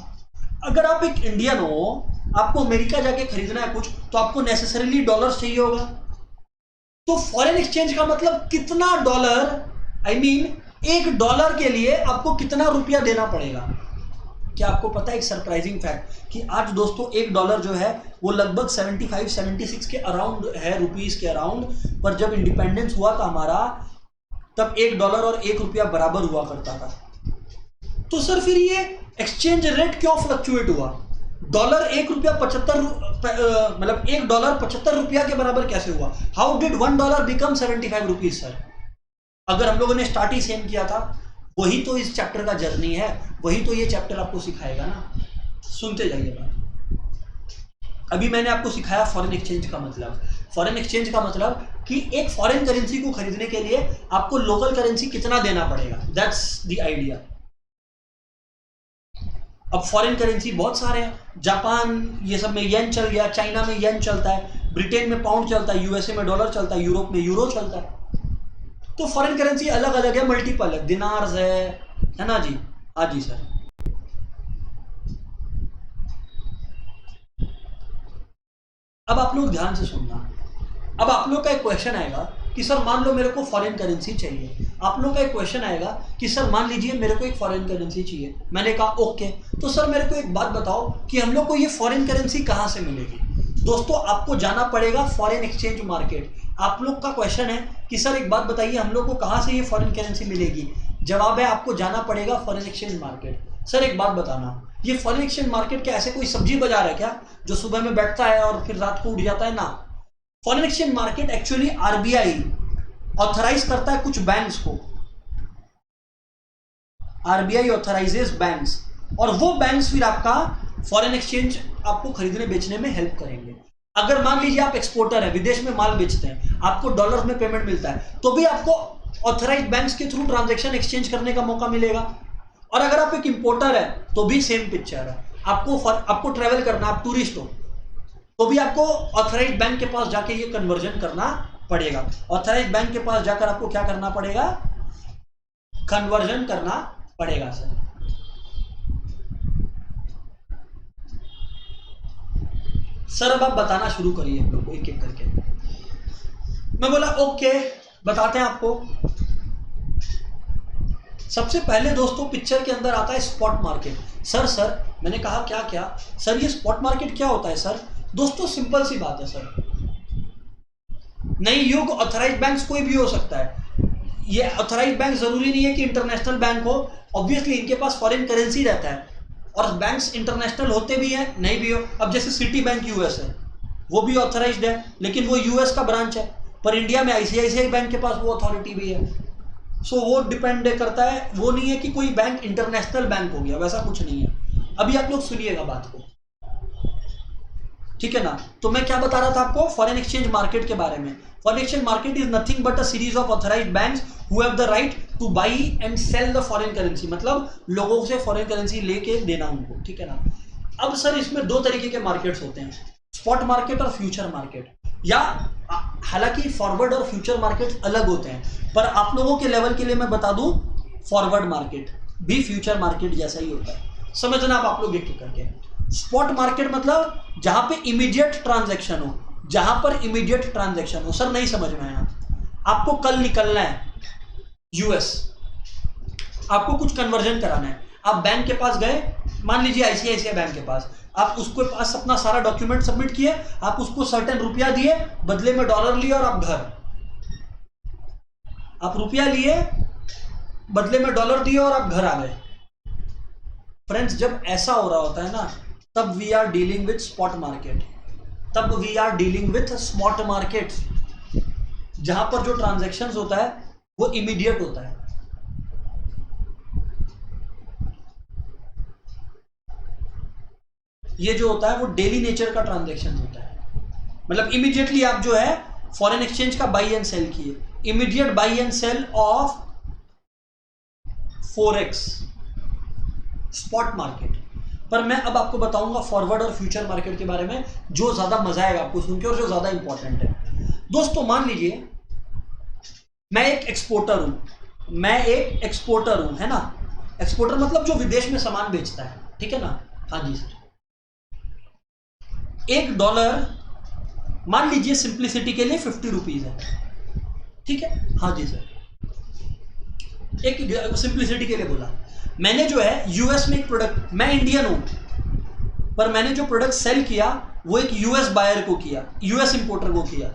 अगर आप एक इंडियन हो, आपको अमेरिका जाके खरीदना है कुछ, तो आपको नेसेसरीली डॉलर्स चाहिए होगा। तो फॉरेन एक्सचेंज का मतलब कितना डॉलर, आई मीन एक डॉलर के लिए आपको कितना रुपया देना पड़ेगा। क्या आपको पता है एक सरप्राइजिंग फैक्ट कि आज दोस्तों एक डॉलर जो है वो लगभग 75-76 के अराउंड है, रुपीस के अराउंड। पर जब इंडिपेंडेंस हुआ था हमारा, तब एक डॉलर और एक रुपया बराबर हुआ करता था। तो सर फिर ये एक्सचेंज रेट क्यों फ्लक्चुएट हुआ? डॉलर $1.75 मतलब $1.75 के बराबर कैसे हुआ? How did $1 become 75 rupees sir? अगर हम लोगों ने स्टार्ट ही सेम किया था, वही तो इस चैप्टर का जर्नी है, वही तो ये चैप्टर आपको सिखाएगा ना। सुनते जाइए बात। अभी मैंने आपको सिखाया फॉरेन एक्सचेंज का मतलब। फॉरेन एक्सचेंज का मतलब कि एक फॉरेन करेंसी को खरीदने के लिए आपको लोकल करेंसी कितना देना पड़ेगा, दैट्स द आइडिया। अब फॉरेन करेंसी बहुत सारे हैं, जापान ये सब में येन चल गया, चाइना में येन चलता है, ब्रिटेन में पाउंड चलता है, यूएसए में डॉलर चलता है, यूरोप में यूरो चलता है। तो फॉरेन करेंसी अलग अलग है, मल्टीपल है, दिनार्स है ना जी। हाँ जी सर। अब आप लोग ध्यान से सुनना। अब आप लोग का एक क्वेश्चन आएगा कि सर मान लो मेरे को फॉरेन करेंसी चाहिए। आप लोग का एक क्वेश्चन आएगा कि सर मान लीजिए मेरे को एक फॉरेन करेंसी चाहिए। मैंने कहा ओके, तो सर मेरे को एक बात बताओ कि हम लोग को ये फॉरेन करेंसी कहाँ से मिलेगी। दोस्तों आपको जाना पड़ेगा फॉरेन एक्सचेंज मार्केट। आप लोग का क्वेश्चन है कि सर एक बात बताइए हम लोग को कहाँ से ये फॉरेन करेंसी मिलेगी। जवाब है आपको जाना पड़ेगा फॉरेन एक्सचेंज मार्केट। सर एक बात बताना, ये फॉरेन एक्सचेंज मार्केट क्या ऐसे कोई सब्जी बाजार है क्या जो सुबह में बैठता है और फिर रात को उठ जाता है? ना, foreign exchange market actually RBI authorise करता है कुछ बैंक्स को। आरबीआई ऑथराइजेस बैंक्स, और वो बैंक्स फिर आपका फॉरेन एक्सचेंज आपको खरीदने बेचने में हेल्प करेंगे। अगर मान लीजिए आप एक्सपोर्टर है, विदेश में माल बेचते हैं, आपको डॉलर में पेमेंट मिलता है, तो भी आपको ऑथराइज बैंक्स के थ्रू ट्रांजैक्शन एक्सचेंज करने का मौका मिलेगा। और अगर आप एक इंपोर्टर है तो भी सेम पिक्चर है। आपको ट्रैवल करना, आप टूरिस्ट हो तो भी आपको ऑथराइज बैंक के पास जाके ये कन्वर्जन करना पड़ेगा। ऑथराइज बैंक के पास जाकर आपको क्या करना पड़ेगा? कन्वर्जन करना पड़ेगा सर। सर अब आप बताना शुरू करिए हम लोग को एक एक करके। मैं बोला ओके बताते हैं आपको। सबसे पहले दोस्तों पिक्चर के अंदर आता है स्पॉट मार्केट। सर मैंने कहा क्या क्या सर, ये स्पॉट मार्केट क्या होता है सर? दोस्तों सिंपल सी बात है सर, नई युग ऑथराइज बैंक्स कोई भी हो सकता है। ये ऑथराइज बैंक जरूरी नहीं है कि इंटरनेशनल बैंक हो। ऑब्वियसली इनके पास फॉरेन करेंसी रहता है और बैंक्स इंटरनेशनल होते भी हैं, नहीं भी हो। अब जैसे सिटी बैंक यूएस है, वो भी ऑथराइज्ड है लेकिन वो यूएस का ब्रांच है, पर इंडिया में आईसीआईसीआई बैंक के पास वो अथॉरिटी भी है। सो वो डिपेंड करता है, वो नहीं है कि कोई बैंक इंटरनेशनल बैंक हो गया, वैसा कुछ नहीं है। अभी आप लोग सुनिएगा बात को, ठीक है ना। तो मैं क्या बता रहा था आपको फॉरेन एक्सचेंज मार्केट के बारे में। Foreign exchange market is nothing but a series of authorised banks who have the right to buy and sell the foreign currency, मतलब लोगों से फॉरेन करेंसी लेके देना उनको, ठीक है ना। अब सर इसमें दो तरीके के मार्केट्स होते हैं, स्पॉट मार्केट और फ्यूचर मार्केट। या हालांकि फॉरवर्ड और फ्यूचर मार्केट अलग होते हैं, पर आप लोगों के लेवल के लिए मैं बता दूं फॉरवर्ड मार्केट भी फ्यूचर मार्केट जैसा ही होता है। समझना आप लोग एक एक करके। स्पॉट मार्केट मतलब जहां पे इमीडिएट ट्रांजैक्शन हो, जहां पर इमीडिएट ट्रांजैक्शन हो। सर नहीं समझ में आया, आपको कल निकलना है यूएस, आपको कुछ कन्वर्जन कराना है, आप बैंक के पास गए, मान लीजिए आईसीआईसीआई बैंक के पास, आप उसके पास अपना सारा डॉक्यूमेंट सबमिट किए, आप उसको सर्टेन रुपया दिए, बदले में डॉलर लिए और आप घर, आप रुपया लिए बदले में डॉलर दिए और आप घर आ गए। फ्रेंड्स जब ऐसा हो रहा होता है ना, तब we are dealing with spot market, तब we are dealing with spot market, जहां पर जो ट्रांजैक्शंस होता है वो इमीडिएट होता है। ये जो होता है वो डेली नेचर का ट्रांजैक्शन होता है, मतलब इमीडिएटली आप जो है फॉरेन एक्सचेंज का बाई एंड सेल किए, immediate buy and sell of forex, spot market. पर मैं अब आपको बताऊंगा फॉरवर्ड और फ्यूचर मार्केट के बारे में, जो ज्यादा मजा आएगा आपको सुन के और जो ज्यादा इंपॉर्टेंट है। दोस्तों मान लीजिए मैं एक एक्सपोर्टर हूं, है ना। एक्सपोर्टर मतलब जो विदेश में सामान बेचता है, ठीक है ना। हाँ जी सर। $1 मान लीजिए सिंप्लिसिटी के लिए 50 रुपीज है, ठीक है। हाँ जी सर, एक सिंप्लिसिटी के लिए बोला। मैंने जो है यूएस में एक प्रोडक्ट, मैं इंडियन हूं पर मैंने जो प्रोडक्ट सेल किया वो एक यूएस बायर को किया, यूएस इंपोर्टर को किया।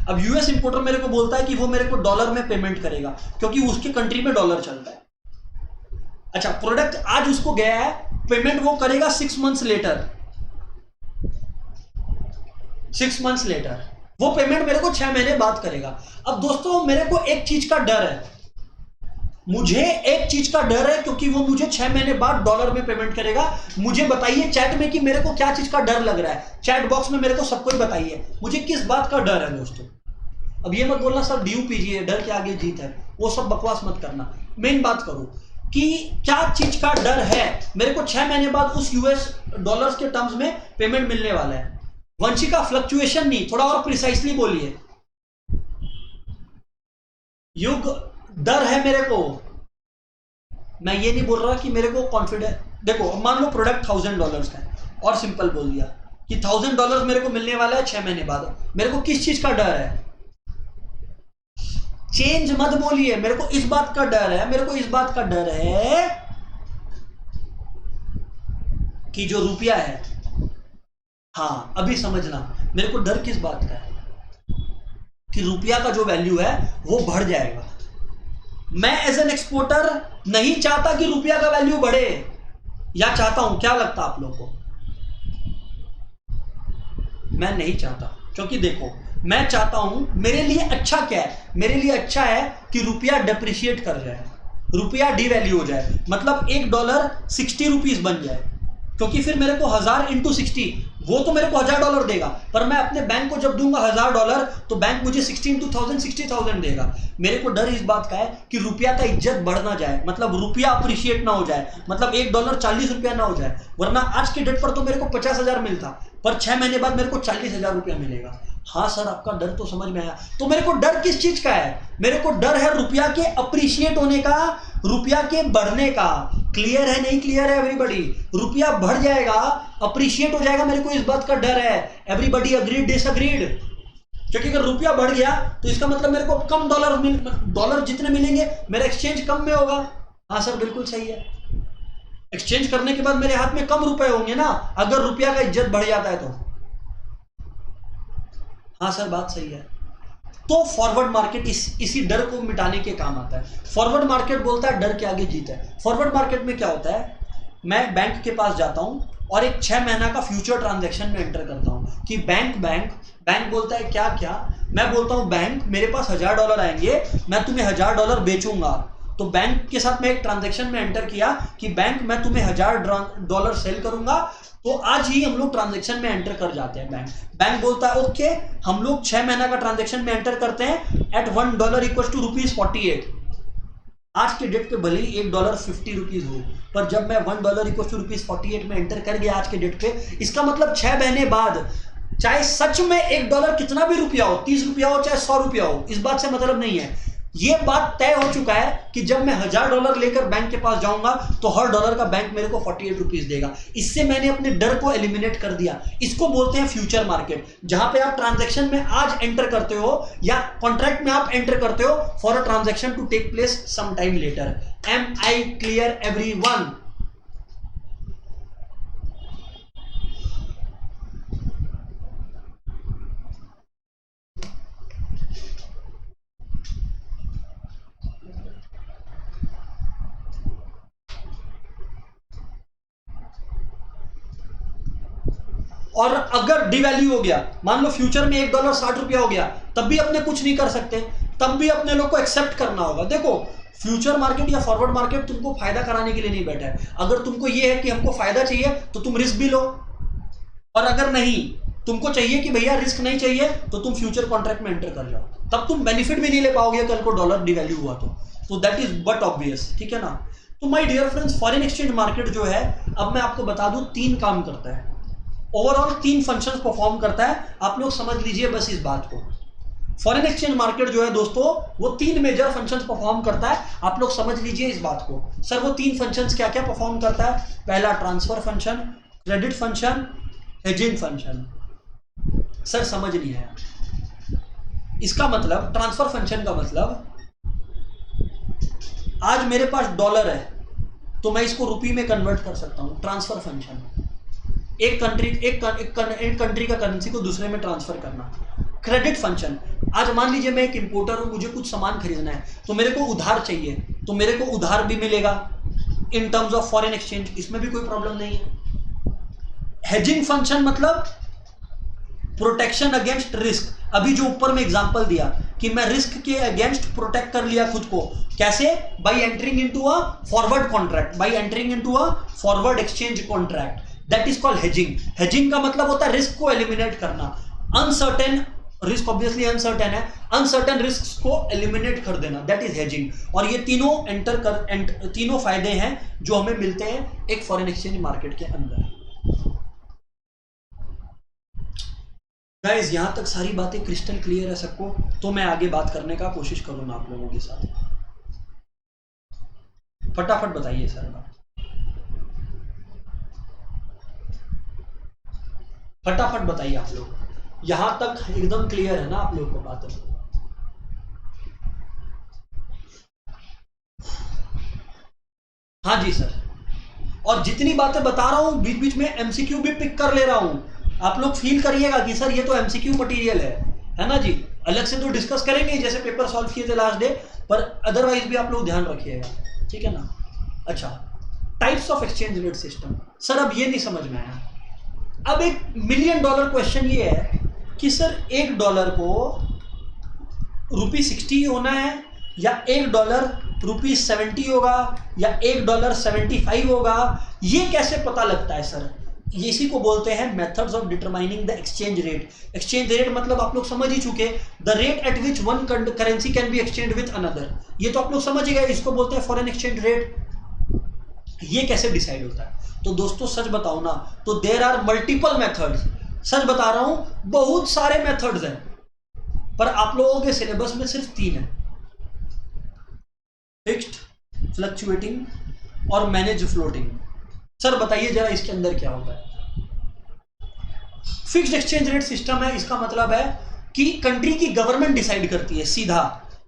अब यूएस इंपोर्टर मेरे को बोलता है कि वो मेरे को डॉलर में पेमेंट करेगा क्योंकि उसके कंट्री में डॉलर चलता है। अच्छा, प्रोडक्ट आज उसको गया है, पेमेंट वो करेगा 6 मंथ्स लेटर, 6 मंथ्स लेटर वो पेमेंट मेरे को 6 महीने बाद करेगा। अब दोस्तों मेरे को एक चीज का डर है, मुझे एक चीज का डर है क्योंकि वो मुझे 6 महीने बाद डॉलर में पेमेंट करेगा। मुझे बताइए चैट में कि मेरे को क्या चीज का डर लग रहा है, चैट बॉक्स में मेरे को सबको ही बताइए मुझे किस बात का डर है दोस्तों। अब ये मत बोलना सर ड्यू पीजिए, डर के आगे जीत है, वो सब बकवास मत करना। मेन बात करो कि क्या चीज का डर है। मेरे को 6 महीने बाद उस यूएस डॉलर्स के टर्म्स में पेमेंट मिलने वाला है। वंशिका फ्लक्चुएशन नहीं, थोड़ा और प्रिसाइसली बोलिए। युग डर है मेरे को, मैं ये नहीं बोल रहा कि मेरे को कॉन्फिडेंस। देखो मान लो प्रोडक्ट $1000 का है और सिंपल बोल दिया कि $1000 मेरे को मिलने वाला है 6 महीने बाद। मेरे को किस चीज का डर है? चेंज मत बोलिए, मेरे को इस बात का डर है, मेरे को इस बात का डर है कि जो रुपया है, हाँ अभी समझना, मेरे को डर किस बात का है कि रुपया का जो वैल्यू है वो बढ़ जाएगा। मैं एज एन एक्सपोर्टर नहीं चाहता कि रुपया का वैल्यू बढ़े, या चाहता हूं? क्या लगता है आप लोगों को? मैं नहीं चाहता, क्योंकि देखो मैं चाहता हूं, मेरे लिए अच्छा क्या है? मेरे लिए अच्छा है कि रुपया डेप्रिशिएट कर जाए, रुपया डिवैल्यू हो जाए, मतलब $1 60 रुपीज बन जाए, क्योंकि फिर मेरे को 1000 इंटू 60, वो तो मेरे को $1000 देगा, पर मैं अपने बैंक को जब दूंगा $1000 तो बैंक मुझे 60 इंटू 1000 60,000 देगा। मेरे को डर इस बात का है कि रुपया का इज्जत बढ़ ना जाए, मतलब रुपया अप्रिशिएट ना हो जाए, मतलब $1 40 रुपया ना हो जाए। वरना आज के डेट पर तो मेरे को 50,000 मिलता, पर 6 महीने बाद मेरे को 40,000 रुपया मिलेगा। हाँ सर, आपका डर तो समझ में आया। तो मेरे को डर किस चीज का है? मेरे को डर है रुपया के अप्रिशिएट होने का, रुपया के बढ़ने का। क्लियर है? नहीं क्लियर है एवरीबॉडी? रुपया बढ़ जाएगा, अप्रिशिएट हो जाएगा, मेरे को इस बात का डर है। Everybody agreed disagreed? क्योंकि अगर रुपया बढ़ गया तो इसका मतलब मेरे को कम डॉलर जितने मिलेंगे मेरा एक्सचेंज कम में होगा। हाँ सर बिल्कुल सही है, एक्सचेंज करने के बाद मेरे हाथ में कम रुपए होंगे ना, अगर रुपया का इज्जत बढ़ जाता है तो। हाँ सर बात सही है। तो फॉरवर्ड मार्केट इसी डर को मिटाने के काम आता है। फॉरवर्ड मार्केट बोलता है डर के आगे जीत है। फॉरवर्ड मार्केट में क्या होता है, मैं बैंक के पास जाता हूं और एक 6 महीना का फ्यूचर ट्रांजैक्शन में एंटर करता हूं कि बैंक बोलता है क्या क्या, मैं बोलता हूं बैंक मेरे पास $1000 आएंगे, मैं तुम्हें $1000 बेचूंगा। तो बैंक के साथ मैं एक ट्रांजैक्शन में एंटर किया कि बैंक मैं तुम्हें $1000 सेल करूंगा। तो आज ही हम लोग ट्रांजैक्शन में एंटर कर जाते हैं। बैंक बोलता है ओके, हम लोग 6 महीना का ट्रांजैक्शन में एंटर करते हैं एट $1 इक्वल टू ₹48। आज के डेट पे भले ही $1 50 रुपीज हो, पर जब मैं $1 इक्वल टू ₹48 में एंटर कर गया आज के डेट पे, इसका मतलब 6 महीने बाद चाहे सच में $1 कितना भी रुपया हो, 30 रुपया हो चाहे 100 रुपया हो, इस बात से मतलब नहीं है। ये बात तय हो चुका है कि जब मैं $1000 लेकर बैंक के पास जाऊंगा तो हर डॉलर का बैंक मेरे को 48 रुपीज देगा। इससे मैंने अपने डर को एलिमिनेट कर दिया। इसको बोलते हैं फ्यूचर मार्केट, जहां पे आप ट्रांजैक्शन में आज एंटर करते हो या कॉन्ट्रैक्ट में आप एंटर करते हो for a transaction to take place some time later. Am I clear everyone? और अगर डिवैल्यू हो गया, मान लो फ्यूचर में $1 60 रुपया हो गया, तब भी अपने कुछ नहीं कर सकते, तब भी अपने लोग को एक्सेप्ट करना होगा। देखो फ्यूचर मार्केट या फॉरवर्ड मार्केट तुमको फायदा कराने के लिए नहीं बैठा है। अगर तुमको ये है कि हमको फायदा चाहिए तो तुम रिस्क भी लो, और अगर नहीं तुमको चाहिए कि भैया रिस्क नहीं चाहिए तो तुम फ्यूचर कॉन्ट्रैक्ट में एंटर कर जाओ, तब तुम बेनिफिट भी नहीं ले पाओगे कल को डॉलर डिवैल्यू हुआ तो दैट इज बट ऑब्वियस, ठीक है ना। तो my dear friends, foreign exchange market जो है, अब मैं आपको बता दूं 3 काम करता है, ओवरऑल 3 फंक्शंस परफॉर्म करता है। आप लोग समझ लीजिए बस इस बात को। फॉरेन एक्सचेंज मार्केट जो है दोस्तों, वो 3 मेजर फंक्शंस परफॉर्म करता है। आप लोग समझ लीजिए इस बात को। सर वो 3 फंक्शंस क्या क्या परफॉर्म करता है? पहला transfer function, credit function, hedging function. Sir समझ नहीं आया। इसका मतलब ट्रांसफर फंक्शन का मतलब, आज मेरे पास डॉलर है तो मैं इसको रुपये में कन्वर्ट कर सकता हूं, ट्रांसफर फंक्शन। एक कंट्री का करेंसी को दूसरे में ट्रांसफर करना। क्रेडिट फंक्शन, आज मान लीजिए मैं एक इंपोर्टर हूं, मुझे कुछ सामान खरीदना है तो मेरे को उधार चाहिए, तो मेरे को उधार भी मिलेगा in terms of foreign exchange, इसमें भी कोई प्रॉब्लम नहीं है। हेजिंग फंक्शन मतलब प्रोटेक्शन अगेंस्ट रिस्क। अभी जो ऊपर में एग्जांपल दिया कि मैं रिस्क के अगेंस्ट प्रोटेक्ट कर लिया खुद को, कैसे? Bye entering into a forward contract, bye entering into a forward exchange contract, that is called hedging. Hedging का मतलब होता है रिस्क को एलिमिनेट करना। अनसर्टेन रिस्क, ऑब्वियसली अनसर्टेन है, अनसर्टेन रिस्क को एलिमिनेट कर देना, दैट इज हेजिंग। और ये तीनों फायदे हैं जो हमें मिलते हैं एक फॉरेन एक्सचेंज मार्केट के अंदर। गाइस यहां तक सारी बातें क्रिस्टल क्लियर है सबको? तो मैं आगे बात करने का कोशिश करूंगा आप लोगों के साथ। फटाफट बताइए सर बात, फटाफट बताइए आप लोग। यहां तक एकदम क्लियर है ना आप लोगों को बात? हाँ जी सर। और जितनी बातें बता रहा हूं बीच बीच में एमसीक्यू भी पिक कर ले रहा हूं। आप लोग फील करिएगा कि सर ये तो एमसीक्यू मटेरियल है ना जी। अलग से तो डिस्कस करेंगे जैसे पेपर सॉल्व किए थे लास्ट डे, पर अदरवाइज भी आप लोग ध्यान रखिएगा, ठीक है ना। अच्छा, types of exchange rate system. Sir अब ये नहीं समझ में आया। अब एक $1,000,000 क्वेश्चन ये है कि सर $1 को ₹60 होना है, या $1 ₹70 होगा, या $1 75 होगा, ये कैसे पता लगता है सर? ये इसी को बोलते हैं methods of determining the exchange rate. Exchange rate मतलब आप लोग समझ ही चुके, the rate at which one currency can be exchange with another, ये तो आप लोग समझ ही गए, इसको बोलते हैं फॉरेन एक्सचेंज रेट। ये कैसे डिसाइड होता है? तो दोस्तों सच बताओ ना, तो देयर आर मल्टीपल मेथड्स। सच बता रहा हूं, बहुत सारे मेथड्स हैं, पर आप लोगों के सिलेबस में सिर्फ 3 है, फिक्स्ड, फ्लक्चुएटिंग और मैनेज फ्लोटिंग। सर बताइए जरा इसके अंदर क्या होता है? फिक्स्ड एक्सचेंज रेट सिस्टम है, इसका मतलब है कि कंट्री की गवर्नमेंट डिसाइड करती है, सीधा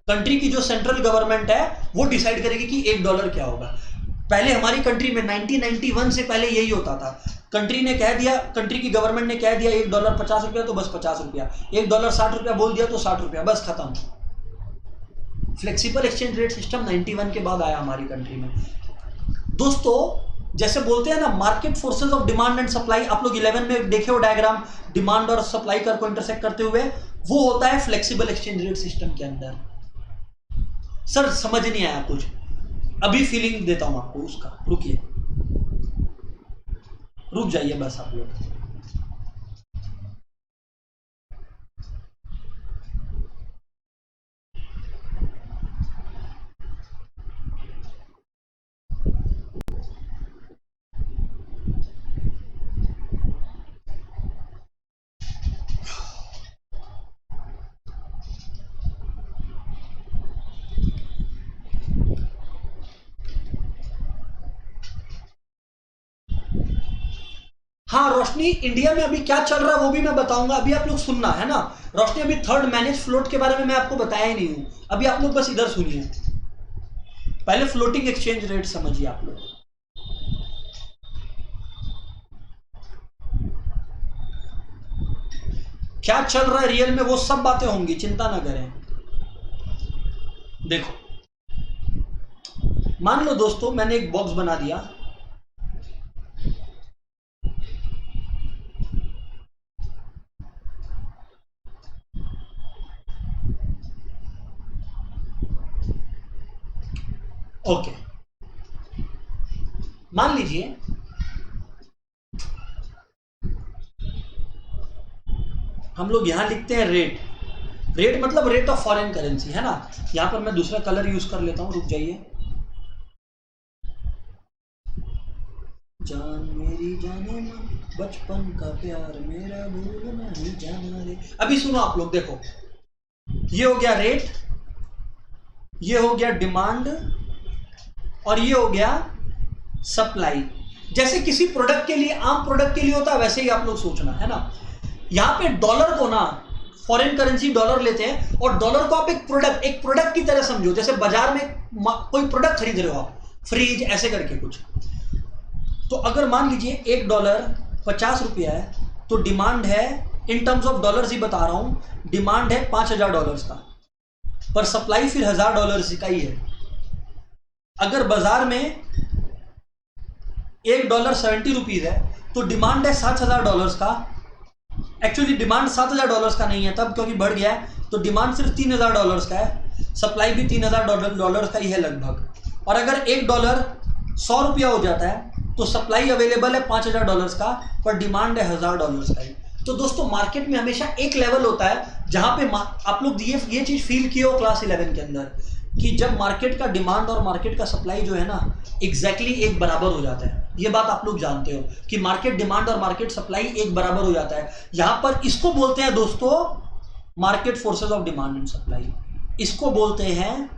कंट्री की जो सेंट्रल गवर्नमेंट है वो डिसाइड करेगी कि $1 क्या होगा। पहले हमारी कंट्री में 1991 से पहले यही होता था, कंट्री ने कह दिया, कंट्री की गवर्नमेंट ने कह दिया $1 ₹50 तो बस ₹50, $1 ₹60 बोल दिया तो ₹60, बस खत्म। फ्लेक्सिबल एक्सचेंज रेट सिस्टम 91 के बाद आया हमारी कंट्री में। दोस्तों जैसे बोलते हैं ना market forces of demand and supply, आप लोग 11 में देखे हो डायग्राम, डिमांड और सप्लाई कर को इंटरसेक्ट करते हुए, वो होता है फ्लेक्सिबल एक्सचेंज रेट सिस्टम के अंदर। सर समझ नहीं आया कुछ? अभी फीलिंग देता हूं आपको उसका, रुकिए, रुक जाइए बस आप लोग। हाँ रोशनी, इंडिया में अभी क्या चल रहा है वो भी मैं बताऊंगा, अभी आप लोग सुनना है ना। रोशनी अभी थर्ड मैनेज फ्लोट के बारे में मैं आपको बताया ही नहीं हूं, अभी आप लोग बस इधर सुनिए। पहले फ्लोटिंग एक्सचेंज रेट समझिए आप लोग। क्या चल रहा है रियल में वो सब बातें होंगी, चिंता ना करें। देखो मान लो दोस्तों मैंने एक बॉक्स बना दिया, ओके मान लीजिए हम लोग यहां लिखते हैं रेट, रेट मतलब रेट ऑफ फॉरेन करेंसी है ना। यहां पर मैं दूसरा कलर यूज कर लेता हूं, रुक जाइए। जान मेरी जाने मन, बचपन का प्यार मेरा भूल नहीं जाना रे। अभी सुनो आप लोग, देखो ये हो गया रेट, ये हो गया डिमांड, और ये हो गया सप्लाई। जैसे किसी प्रोडक्ट के लिए, आम प्रोडक्ट के लिए होता है, वैसे ही आप लोग सोचना है ना। यहां पे डॉलर को ना, फॉरेन करेंसी डॉलर लेते हैं, और डॉलर को आप एक प्रोडक्ट की तरह समझो। जैसे बाजार में कोई प्रोडक्ट खरीद रहे हो आप, फ्रिज ऐसे करके कुछ, तो अगर मान लीजिए $1 ₹50 है, तो डिमांड है, इन टर्म्स ऑफ डॉलर्स ही बता रहा हूं, डिमांड है $5000 का, पर सप्लाई फिर $1000 का ही है। अगर बाजार में $1 ₹70 है, तो डिमांड है $7000 का। एक्चुअली डिमांड $7000 का नहीं है तब, क्योंकि बढ़ गया है, तो डिमांड सिर्फ $3000 का है, सप्लाई भी $3000 का ही है लगभग। और अगर $1 ₹100 हो जाता है, तो सप्लाई अवेलेबल है $5000 का, पर डिमांड है $1000 का ही। तो दोस्तों मार्केट में हमेशा एक लेवल होता है जहां पे आप लोग ये चीज फील किए हो क्लास 11 के अंदर, कि जब मार्केट का डिमांड और मार्केट का सप्लाई जो है ना एग्जैक्टली एक बराबर हो जाता है, ये बात आप लोग जानते हो कि मार्केट डिमांड और मार्केट सप्लाई एक बराबर हो जाता है। यहां पर इसको बोलते हैं दोस्तों market forces of demand and supply, इसको बोलते हैं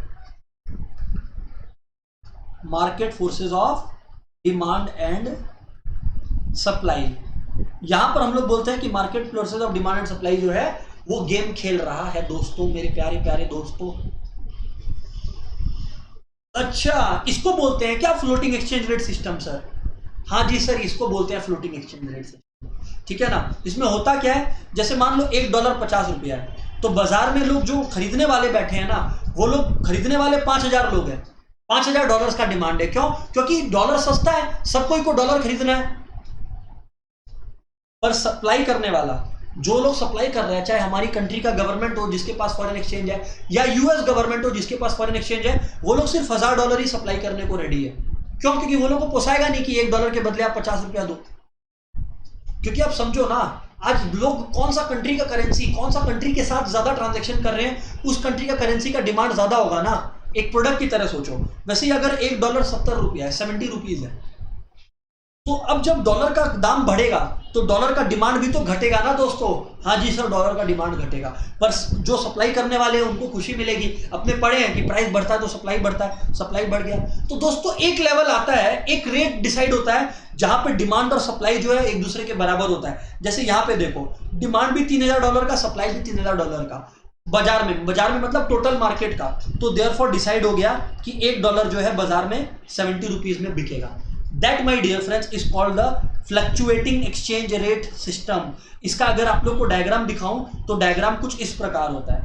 market forces of demand and supply. यहां पर हम लोग बोलते हैं कि market forces of demand and supply जो है वो गेम खेल रहा है दोस्तों, मेरे प्यारे प्यारे दोस्तों। अच्छा, इसको बोलते हैं क्या floating exchange rate system sir? हाँ जी सर, इसको बोलते हैं फ्लोटिंग एक्सचेंज रेट सिस्टम, ठीक है ना। इसमें होता क्या है, जैसे मान लो $1 50 रुपया है, तो बाजार में लोग जो खरीदने वाले बैठे हैं ना, वो लोग खरीदने वाले 5000 लोग हैं, $5000 का डिमांड है। क्यों? क्योंकि डॉलर सस्ता है, सबको को डॉलर खरीदना है। पर सप्लाई करने वाला, जो लोग सप्लाई कर रहे हैं, चाहे हमारी कंट्री का गवर्नमेंट हो जिसके पास फॉरेन एक्सचेंज है, या यूएस गवर्नमेंट हो जिसके पास फॉरेन एक्सचेंज है, वो लोग सिर्फ $1000 ही सप्लाई करने को रेडी है। क्यों? क्योंकि वो लोग को पोसाएगा नहीं कि $1 के बदले आप 50 रुपया दो। क्योंकि आप समझो ना, आज लोग कौन सा कंट्री का करेंसी, कौन सा कंट्री के साथ ज्यादा ट्रांजेक्शन कर रहे हैं, उस कंट्री का करेंसी का डिमांड ज्यादा होगा ना। एक प्रोडक्ट की तरह सोचो, वैसे ही अगर $1 70 रुपया है, 70 रुपीज है, तो अब जब डॉलर का दाम बढ़ेगा तो डॉलर का डिमांड भी तो घटेगा ना दोस्तों। हाँ जी सर, डॉलर का डिमांड घटेगा, पर जो सप्लाई करने वाले हैं उनको खुशी मिलेगी। अपने पढ़े हैं कि प्राइस बढ़ता है तो सप्लाई बढ़ता है, सप्लाई बढ़ गया तो दोस्तों एक लेवल आता है, एक रेट डिसाइड होता है जहां पे डिमांड और सप्लाई जो है एक दूसरे के बराबर होता है। जैसे यहाँ पे देखो, डिमांड भी $3000 का, सप्लाई भी $3000 का बाजार में मतलब टोटल मार्केट का। तो देयरफॉर डिसाइड हो गया कि $1 जो है बाजार में 70 रुपीज में बिकेगा। That my dear friends is called the fluctuating exchange rate system। इसका अगर आप लोग को डायग्राम दिखाऊं तो डायग्राम कुछ इस प्रकार होता है।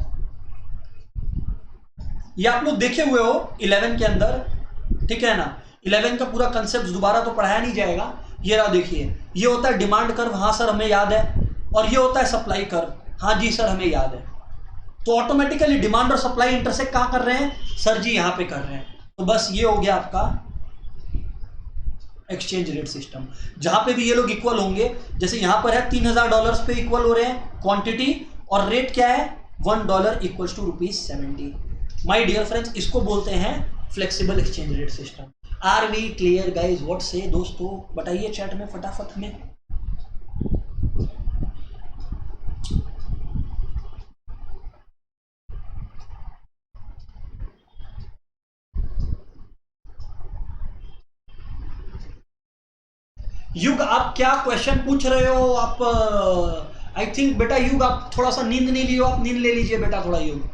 ये आप लोग देखे हुए हो 11 के अंदर, ठीक है ना। 11 का पूरा कंसेप्ट दोबारा तो पढ़ाया नहीं जाएगा। ये रहा, देखिए, ये होता है डिमांड कर्व, हाँ सर हमें याद है, और ये होता है सप्लाई कर्व, हाँ जी सर हमें याद है। तो ऑटोमेटिकली डिमांड और सप्लाई इंटरसेक्ट कहां कर रहे हैं सर जी? यहां पे कर रहे हैं। तो बस ये हो गया आपका एक्सचेंज रेट सिस्टम, जहां पे भी ये लोग इक्वल होंगे। जैसे यहां पर है $3000 पे इक्वल हो रहे हैं क्वांटिटी, और रेट क्या है $1 equals to ₹70। My dear friends, इसको बोलते हैं flexible exchange rate system. Are we clear guys? What say दोस्तों, बताइए चैट में फटाफट में। युग, आप क्या क्वेश्चन पूछ रहे हो आप? आई थिंक बेटा युग, आप थोड़ा सा नींद नहीं लियो, आप नींद ले लीजिए बेटा थोड़ा। युग,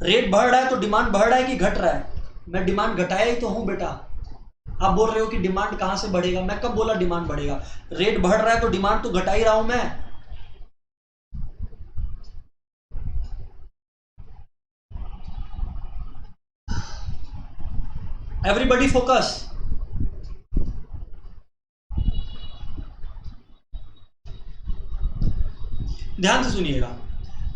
रेट बढ़ रहा है तो डिमांड बढ़ रहा है कि घट रहा है? मैं डिमांड घटाया ही तो हूं बेटा। आप बोल रहे हो कि डिमांड कहां से बढ़ेगा, मैं कब बोला डिमांड बढ़ेगा? रेट बढ़ रहा है तो डिमांड तो घटा ही रहा हूं मैं। Everybody focus. ध्यान से सुनिएगा।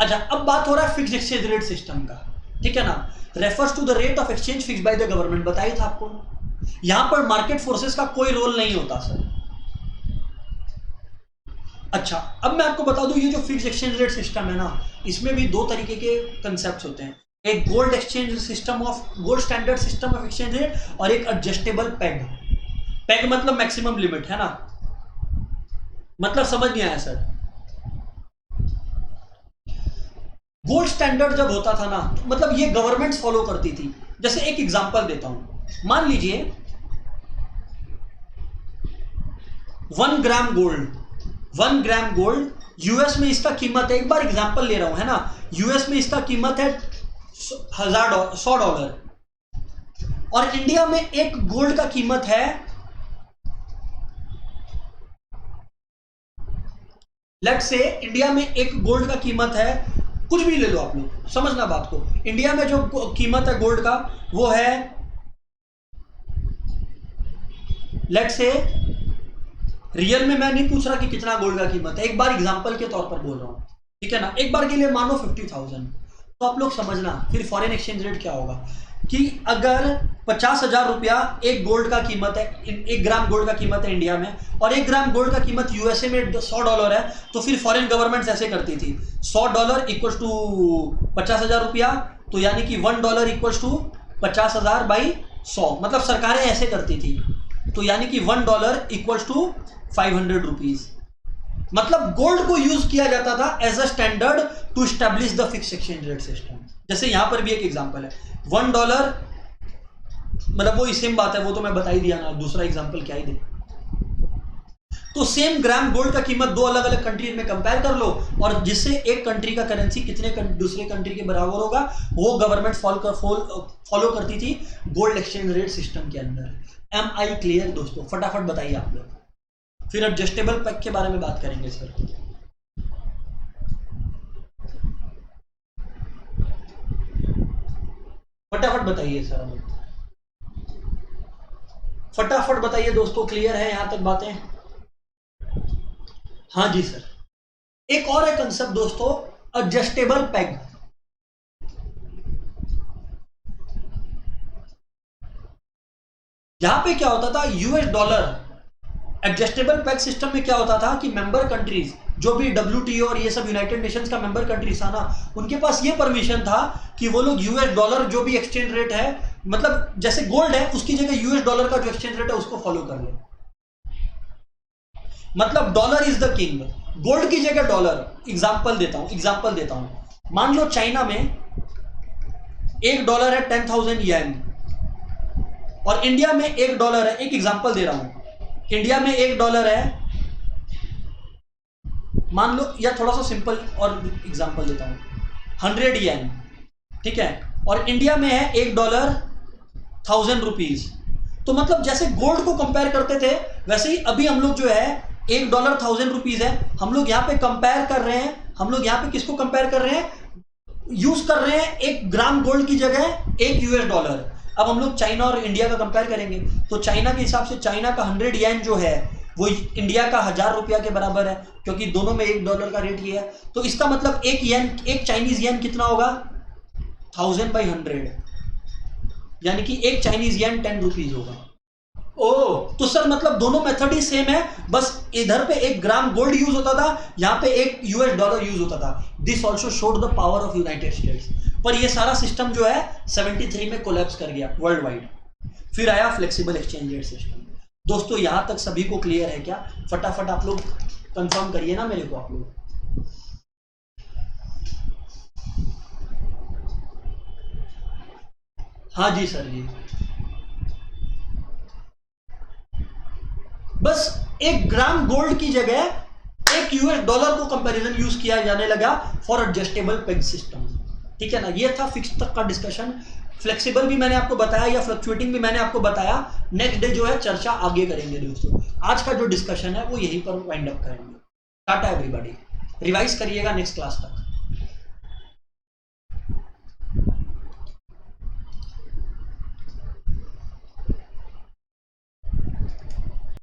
अच्छा, अब बात हो रहा है फिक्स्ड एक्सचेंज रेट सिस्टम का, ठीक है ना। Refers to the rate of exchange fixed by the government, बताइए था आपको। यहां पर मार्केट फोर्सेस का कोई रोल नहीं होता सर। अच्छा, अब मैं आपको बता दूं, ये जो फिक्स्ड एक्सचेंज रेट सिस्टम है ना, इसमें भी दो तरीके के कंसेप्ट होते हैं। एक gold exchange system of gold standard system of exchange rate, और एक एडजस्टेबल पेग। पेग मतलब मैक्सिमम लिमिट, है ना। मतलब समझ नहीं आया सर? गोल्ड स्टैंडर्ड जब होता था ना, तो मतलब ये गवर्नमेंट्स फॉलो करती थी। जैसे एक एग्जांपल देता हूं, मान लीजिए 1 ग्राम गोल्ड यूएस में इसका कीमत है, एक बार एग्जांपल ले रहा हूं, है ना। यूएस में इसका कीमत है $100, और इंडिया में एक गोल्ड का कीमत है, लेट्स से इंडिया में एक गोल्ड का कीमत है, कुछ भी ले लो आप लोग, समझना बात को। इंडिया में जो कीमत है गोल्ड का वो है, लेट्स से, रियल में मैं नहीं पूछ रहा कि कितना गोल्ड का कीमत है, एक बार एग्जांपल के तौर पर बोल रहा हूं, ठीक है ना। एक बार के लिए मानो 50,000। तो आप लोग समझना फिर फॉरेन एक्सचेंज रेट क्या होगा कि अगर 50,000 रुपया एक गोल्ड का कीमत है, 1 ग्राम गोल्ड का कीमत है इंडिया में, और 1 ग्राम गोल्ड का कीमत यूएसए में $100 है, तो फिर फॉरेन गवर्नमेंट्स ऐसे करती थी, $100 इक्वल्स टू 50,000 रुपया, तो यानी कि $1 इक्वल्स टू 50,000 बाई 100, मतलब सरकारें ऐसे करती थी। तो यानी कि $1 इक्वल्स टू 500 रुपीज। मतलब गोल्ड को यूज किया जाता था as a standard to establish the fix exchange rate system. जैसे यहां पर भी एक एग्जांपल है, $1, मतलब वो सेम बात है, वो तो मैं बता ही दिया ना, दूसरा एग्जांपल क्या ही दे। तो सेम ग्राम गोल्ड का कीमत दो अलग अलग कंट्री में कंपेयर कर लो, और जिससे एक कंट्री का करेंसी कितने दूसरे कंट्री के बराबर होगा, वो गवर्नमेंट फॉलो करती थी गोल्ड एक्सचेंज रेट सिस्टम के अंदर। एम आई क्लियर दोस्तों? फटाफट बताइए आप लोग, फिर एडजस्टेबल पैक के बारे में बात करेंगे सर। फटाफट बताइए सर, फटाफट बताइए दोस्तों, क्लियर है यहां तक बातें? हाँ जी सर। एक और है कंसेप्ट दोस्तों, एडजस्टेबल पैग। यहां पे क्या होता था, US dollar adjustable peg system में क्या होता था कि मेंबर कंट्रीज जो भी WTO और ये सब यूनाइटेड नेशंस का मेंबर कंट्रीज था ना, उनके पास ये परमिशन था कि वो लोग यूएस डॉलर जो भी एक्सचेंज रेट है, मतलब जैसे गोल्ड है उसकी जगह यूएस डॉलर का जो एक्सचेंज रेट है उसको फॉलो कर ले। मतलब dollar is the king, gold की जगह डॉलर। एग्जांपल देता हूं, मान लो चाइना में $1 है 10,000 येन, और इंडिया में $1 है, एक एग्जांपल दे रहा हूं, इंडिया में $1 है, मान लो, या थोड़ा सा सिंपल और एग्जांपल देता हूं, 100 येन, ठीक है, और इंडिया में है $1 1000 रुपीज। तो मतलब जैसे गोल्ड को कंपेयर करते थे, वैसे ही अभी हम लोग जो है $1 1000 रुपीज है, हम लोग यहाँ पे कंपेयर कर रहे हैं, हम लोग यहाँ पे किसको कंपेयर कर रहे हैं, यूज कर रहे हैं 1 ग्राम गोल्ड की जगह 1 यूएस डॉलर। अब हम लोग चाइना और इंडिया का कंपेयर करेंगे, तो चाइना के हिसाब से चाइना का 100 येन जो है वो इंडिया का 1000 रुपया के बराबर है, क्योंकि दोनों में $1 का रेट ये है। तो इसका मतलब एक चाइनीज येन कितना होगा, 1000/100, यानी कि एक चाइनीज येन 10 रुपीज होगा। ओ, तो सर मतलब दोनों मेथड ही सेम है, बस इधर पे 1 ग्राम गोल्ड यूज होता था, यहां पे 1 यूएस डॉलर यूज होता था। This also showed the power of United states. पर ये सारा सिस्टम जो है 73 में कोलैप्स कर गया वर्ल्ड वाइड। फिर आया फ्लेक्सिबल एक्सचेंज रेट सिस्टम। दोस्तों यहां तक सभी को क्लियर है क्या? फटाफट आप लोग कंफर्म करिए ना मेरे को आप लोग। हाँ जी सर जी। बस 1 ग्राम गोल्ड की जगह 1 यूएस डॉलर को कंपैरिजन यूज किया जाने लगा फॉर एडजस्टेबल पेग सिस्टम। ठीक है ना, ये था फिक्स तक का डिस्कशन। फ्लेक्सिबल भी मैंने आपको बताया या फ्लक्चुएटिंग भी मैंने आपको बताया। नेक्स्ट डे जो है चर्चा आगे करेंगे दोस्तों। आज का जो डिस्कशन है वो यहीं पर वाइंड अप करेंगे। टाटा एवरीबॉडी, रिवाइज करिएगा नेक्स्ट क्लास तक।